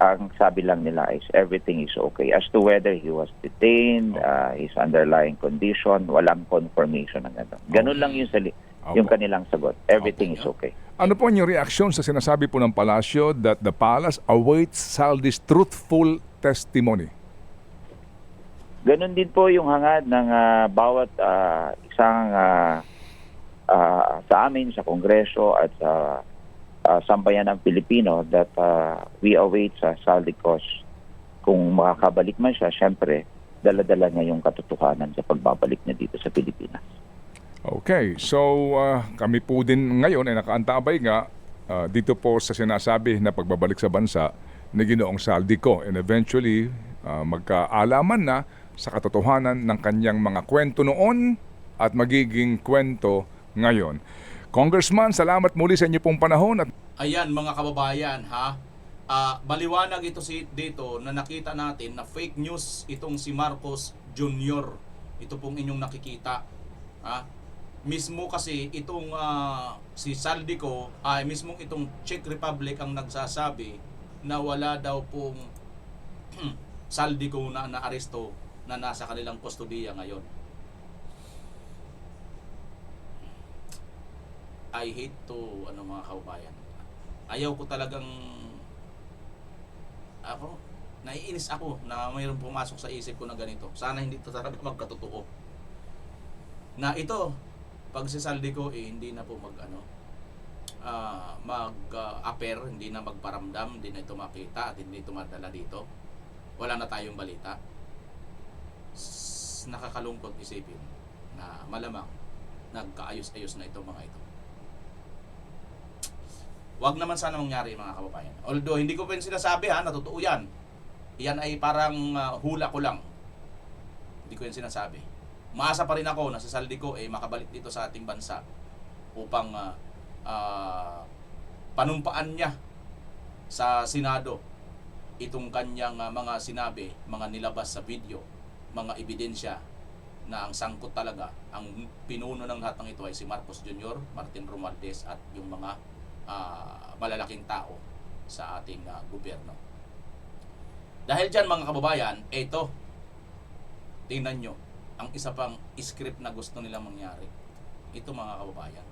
ang sabi lang nila is everything is okay. As to whether he was detained, his underlying condition, walang confirmation ng ano. Ganun lang yung kanilang sagot. Everything is okay. Ano po yung reaksyon sa sinasabi po ng palasyo that the palace awaits Zaldi's truthful testimony? Ganon din po yung hangad ng bawat isang sa amin, sa Kongreso at sa sambayan ng Pilipino that we await sa Saldicos. Kung makakabalik man siya, syempre, dala-dala niya yung katotohanan sa pagbabalik niya dito sa Pilipinas. Okay, so kami po din ngayon ay nakaantabay nga dito po sa sinasabi na pagbabalik sa bansa ni Ginoong Saldico, and eventually magkaalaman na sa katotohanan ng kanyang mga kwento noon at magiging kwento ngayon. Congressman, salamat muli sa inyo pong panahon. At Ayan mga kababayan, ha? Maliwanag ito dito na nakita natin na fake news itong si Marcos Jr. Ito pong inyong nakikita. Ha? Mismo kasi itong si Saldico ay mismo itong Czech Republic ang nagsasabi na wala daw pong Saldico na naaresto na nasa kanilang kustodiya ngayon. I hate to mga kababayan. Ayaw ko talagang naiinis ako na mayroon pumasok sa isip ko na ganito. Sana hindi ito talaga magkatotoo. Na ito pag si Saldico hindi na po mag-appear, hindi na magparamdam, hindi na ito makita at hindi ito madala dito. Wala na tayong balita. Nakakalungkot isipin na malamang nagkaayos-ayos na ito mga ito. Wag naman sana mangyari mga kababayan. Although hindi ko pa sinasabi na totoo yan. Yan ay parang hula ko lang. Hindi ko yan sinasabi. Maasa pa rin ako na si Saldico makabalik dito sa ating bansa upang panumpaan niya sa Senado itong kanyang mga sinabi, mga nilabas sa video, mga ebidensya na ang sangkot talaga, ang pinuno ng lahat ng ito ay si Marcos Jr., Martin Romualdez at yung mga malalaking tao sa ating gobyerno. Dahil dyan mga kababayan, ito, tingnan nyo, ang isa pang script na gusto nilang mangyari. Ito mga kababayan.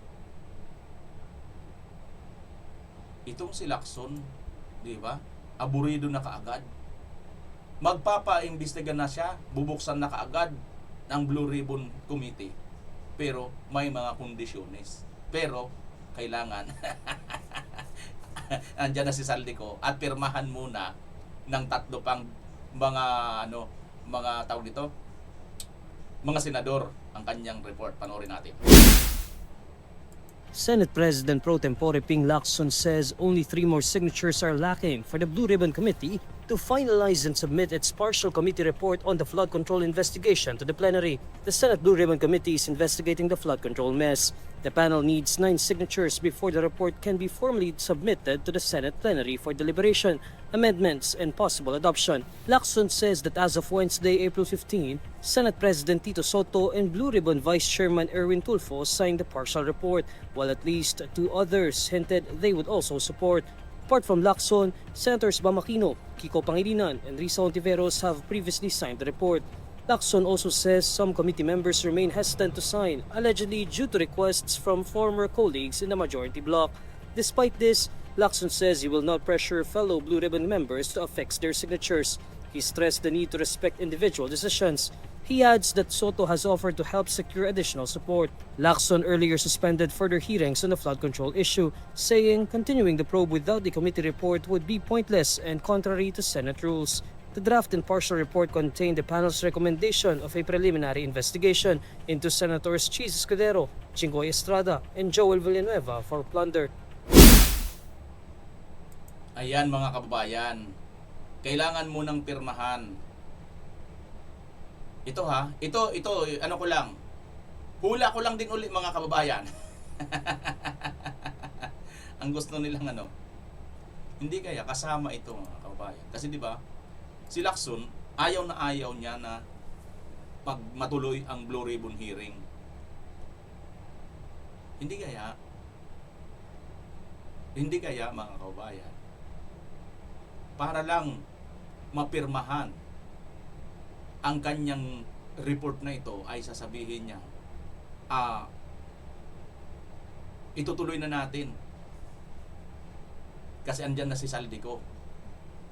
Itong si Lacson, di ba? Aburido na kaagad. Magpapa-imbestiga na siya, bubuksan na kaagad ng Blue Ribbon Committee. Pero may mga kondisyones. Pero kailangan andyan na si Saldico at pirmahan muna ng 3 pang mga tawag dito, mga senador ang kanyang report. Panoorin natin. Senate President Pro Tempore Ping Lacson says only 3 more signatures are lacking for the Blue Ribbon Committee to finalize and submit its partial committee report on the flood control investigation to the plenary. The Senate Blue Ribbon Committee is investigating the flood control mess. The panel needs 9 signatures before the report can be formally submitted to the Senate plenary for deliberation, amendments, and possible adoption. Lacson says that as of Wednesday, April 15, Senate President Tito Soto and Blue Ribbon Vice Chairman Erwin Tulfo signed the partial report, while at least 2 others hinted they would also support. Apart from Lacson, Senators Bam Aquino, Kiko Pangilinan, and Risa Ontiveros have previously signed the report. Lacson also says some committee members remain hesitant to sign, allegedly due to requests from former colleagues in the majority bloc. Despite this, Lacson says he will not pressure fellow Blue Ribbon members to affix their signatures. He stressed the need to respect individual decisions. He adds that Soto has offered to help secure additional support. Lacson earlier suspended further hearings on the flood control issue, saying continuing the probe without the committee report would be pointless and contrary to Senate rules. The draft and partial report contained the panel's recommendation of a preliminary investigation into Senators Chis Escudero, Chingoy Estrada, and Joel Villanueva for plunder. Ayan mga kababayan, kailangan munang pirmahan. Ito ano ko lang. Hula ko lang din uli mga kababayan. Ang gusto nilang hindi kaya kasama ito mga kababayan. Kasi di ba? Si Lacson, ayaw niya na pag matuloy ang Blue Ribbon hearing. Hindi kaya mga kababayan, para lang mapirmahan ang kanyang report na ito ay sasabihin niya, itutuloy na natin. Kasi andyan na si Saldico.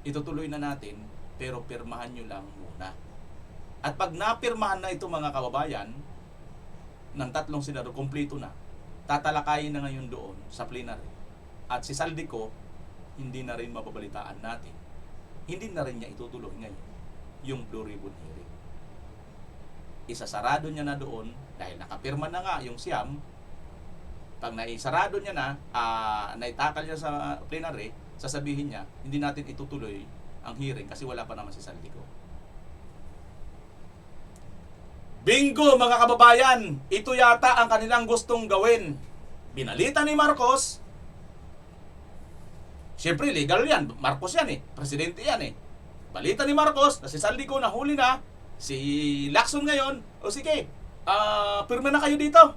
Itutuloy na natin, pero pirmahan nyo lang muna. At At pag napirmahan na ito mga kababayan, ng 3 senador, kumpleto na. Tatalakayin na ngayon doon sa plenary. At si Saldico, hindi na rin mababalitaan natin. Hindi na rin niya itutuloy ngayon yung Blue Ribbon hearing. Isasarado niya na doon dahil nakapirma na nga yung siyam. Pag naisarado niya na, naitakal niya sa plenary, sasabihin niya, hindi natin itutuloy ang hearing kasi wala pa naman si Saldico. Bingo mga kababayan! Ito yata ang kanilang gustong gawin. Binalita ni Marcos. Siyempre legal yan. Marcos yan eh. Presidente yan eh. Balita ni Marcos na si Saldico nahuli na. Si Lacson ngayon. O sige, pirma na kayo dito.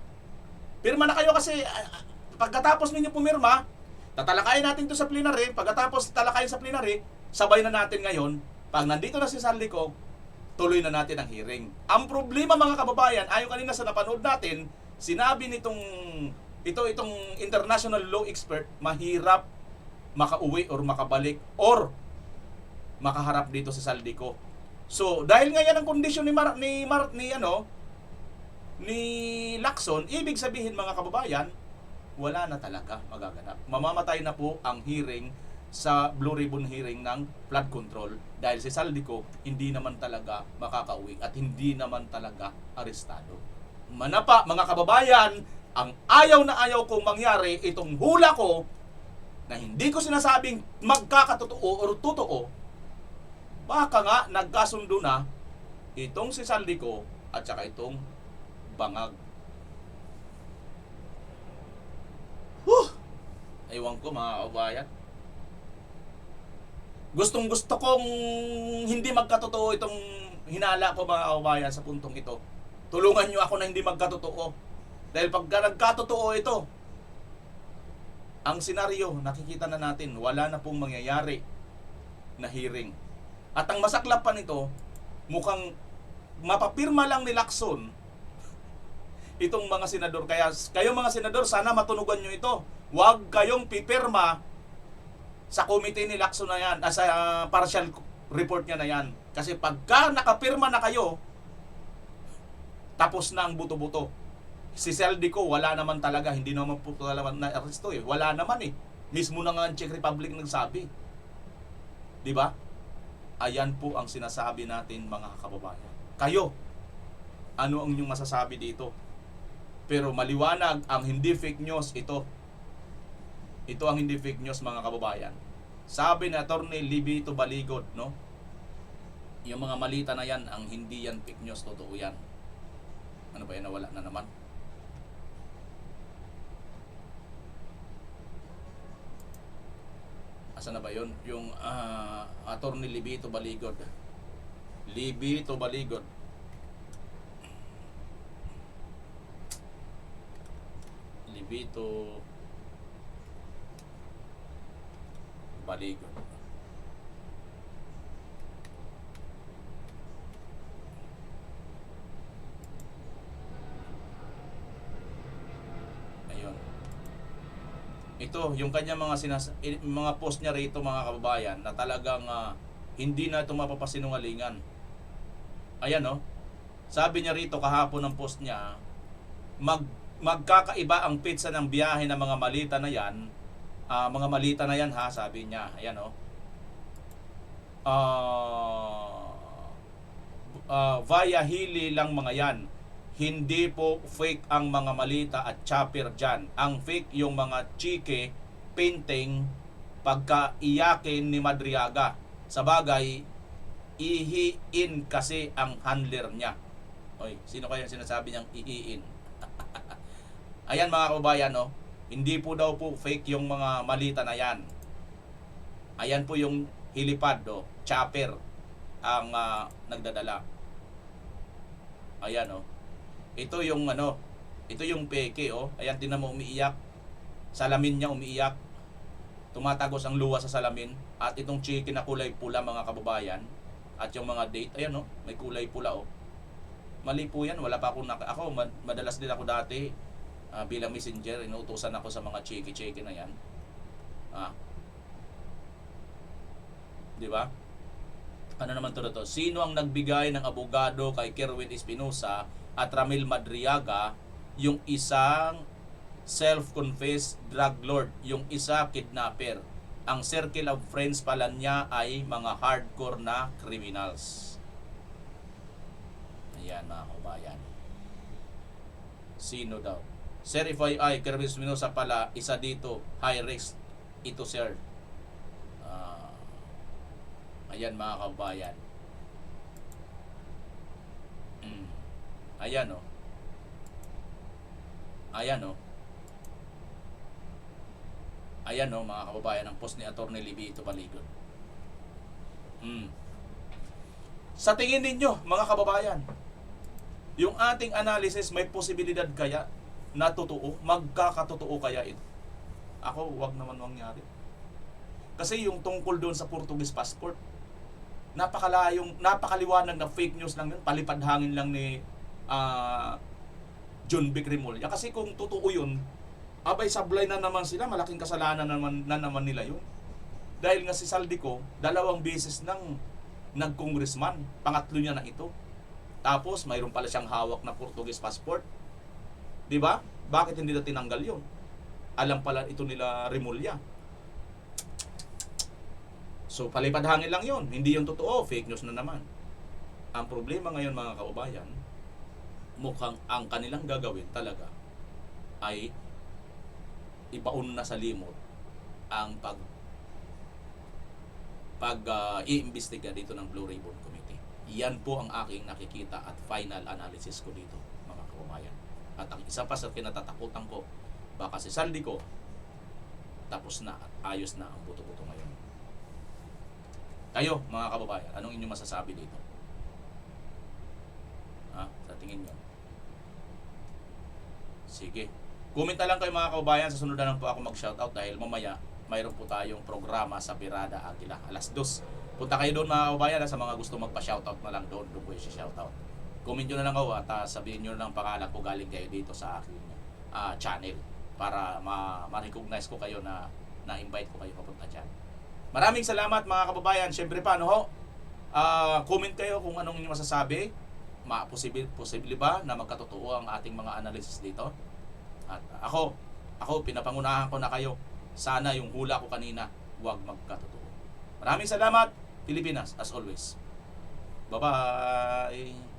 Pirma na kayo kasi pagkatapos ninyo pumirma, tatalakayin natin to sa plenary. Pagkatapos talakayin sa plenary, sabay na natin ngayon. Pag nandito na si Saldico, tuloy na natin ang hearing. Ang problema mga kababayan, ayon kanina sa napanood natin, sinabi nitong itong international law expert, mahirap makauwi or makabalik or makaharap dito sa Saldico. So, dahil nga yan ang kondisyon ni Lacson, ibig sabihin mga kababayan, wala na talaga magaganap. Mamamatay na po ang hearing sa Blue Ribbon hearing ng flood control dahil si Saldico hindi naman talaga makakauwi at hindi naman talaga arestado. Manapa mga kababayan, ang ayaw na ayaw kong mangyari itong hula ko na hindi ko sinasabing magkakatotoo o totoo, baka nga nagkasundo na itong si Saldico at saka itong Bangag. Ewan ko mga kababayan. Gustong gusto kong hindi magkatotoo itong hinala ko mga kababayan sa puntong ito. Tulungan nyo ako na hindi magkatotoo. Dahil pagka nagkatotoo ito, ang senaryo, nakikita na natin, wala na pong mangyayari na hearing. At ang masaklap pa nito, mukhang mapapirma lang ni Lacson itong mga senador. Kaya kayo mga senador, sana matunugan nyo ito. Huwag kayong pipirma sa committee ni Lacson na yan, sa partial report niya na yan. Kasi pagka nakapirma na kayo, tapos na ang buto-buto. Si Saldico, wala naman talaga, hindi naman po talaga na-arresto eh. Wala naman eh. Mismo na nga ang Czech Republic nagsabi. Di ba? Ayan po ang sinasabi natin mga kababayan. Kayo, ano ang inyong masasabi dito? Pero maliwanag ang hindi fake news ito. Ito ang hindi fake news mga kababayan. Sabi ni Attorney Libby Baligod, no? Yung mga malita na yan, ang hindi yan fake news, totoo yan. Ano ba yan, nawala na naman? Asa na ba yun? Yung Attorney Libby Baligod. Libby Baligod. Libby Baligod. Ayun. Ito, yung kanya mga mga post niya rito mga kababayan na talagang hindi na ito mapapasinungalingan. Ayan no. Sabi niya rito kahapon ng post niya, magkakaiba ang pizza ng biyahe ng mga malita na yan. Mga malita na yan ha, sabi niya. Ayan o. Via Hili lang mga yan. Hindi po fake ang mga malita at chopper dyan. Ang fake yung mga chike, painting, pagkaiyakin ni Madriaga. Sa bagay, ihiin kasi ang handler niya. Oy, sino kaya sinasabi niyang ihiin? Ayan mga kababayan, no? Hindi po daw po fake yung mga malita na yan. Ayan po yung hilipad, no? Chopper ang nagdadala. Ayan, no? Ito yung ito yung peke, oh. Ayan, tinan mo umiiyak. Salamin niya umiiyak. Tumatagos ang luwa sa salamin. At itong chicken na kulay pula mga kababayan. At yung mga date, ayan, oh. May kulay pula, oh. Mali po yan. Wala pa akong ako, madalas din ako dati bilang messenger, inuutosan ako sa mga chiki-chiki na yan. Di ba? Ano naman to? Sino ang nagbigay ng abogado kay Kerwin Espinosa at Ramil Madriaga? Yung isang self-confessed drug lord, yung isa kidnapper. Ang circle of friends pala niya ay mga hardcore na criminals. Ayan mga kabayan. Sino daw? Sir, FYI, Kerwin Espinosa pala, isa dito, high risk. Ito sir. Ayan mga kabayan. Ayan o. Ayan o. Ayan o mga kababayan, ang post ni Atty. Libito Baligon. Sa tingin ninyo mga kababayan, yung ating analysis may posibilidad kaya na totoo? Magkakatotoo kaya ito? Ako, wag naman mangyari. Kasi yung tungkol doon sa Portuguese passport, napakaliwanag na fake news lang yun, palipad hangin lang ni John Vic Remulla. Kasi kung totoo yun, abay sablay na naman sila, malaking kasalanan na naman nila yun. Dahil nga si Saldico, 2 beses nang nag-congressman, pangatlo niya na ito. Tapos mayroon pala siyang hawak na Portuguese passport. 'Di ba? Bakit hindi na tinanggal 'yon? Alam pala ito nila Remulla. So palipad hangin lang 'yon, hindi 'yon totoo, fake news na naman. Ang problema ngayon mga kaubayan, mukhang ang kanilang gagawin talaga ay ibaon na sa limot ang i-imbestiga dito ng Blue Ribbon Committee. Yan po ang aking nakikita at final analysis ko dito mga kababayan. At ang isa pa sa kinatatakutan ko, baka si Saldico tapos na at ayos na ang buto-buto ngayon. Kayo mga kababayan, anong inyong masasabi dito? Sa tingin nyo? Sige. Comment na lang kayo mga kababayan, sa sunod na lang po ako mag-shoutout dahil mamaya mayroon po tayong programa sa Birada Agila, 2:00. Punta kayo doon mga kababayan sa mga gusto magpa-shoutout na lang doon ko yung shoutout. Comment nyo na lang ako at sabihin nyo na lang pangalan ko galing kayo dito sa aking channel para ma-recognize ko kayo na na-invite ko kayo papunta dyan. Maraming salamat mga kababayan. Siyempre paano ho? Comment kayo kung anong inyong masasabi. Posible ba na magkatotoo ang ating mga analysis dito? At ako pinapangunahan ko na kayo. Sana yung hula ko kanina huwag magkatotoo. Maraming salamat, Pilipinas, as always. Bye-bye!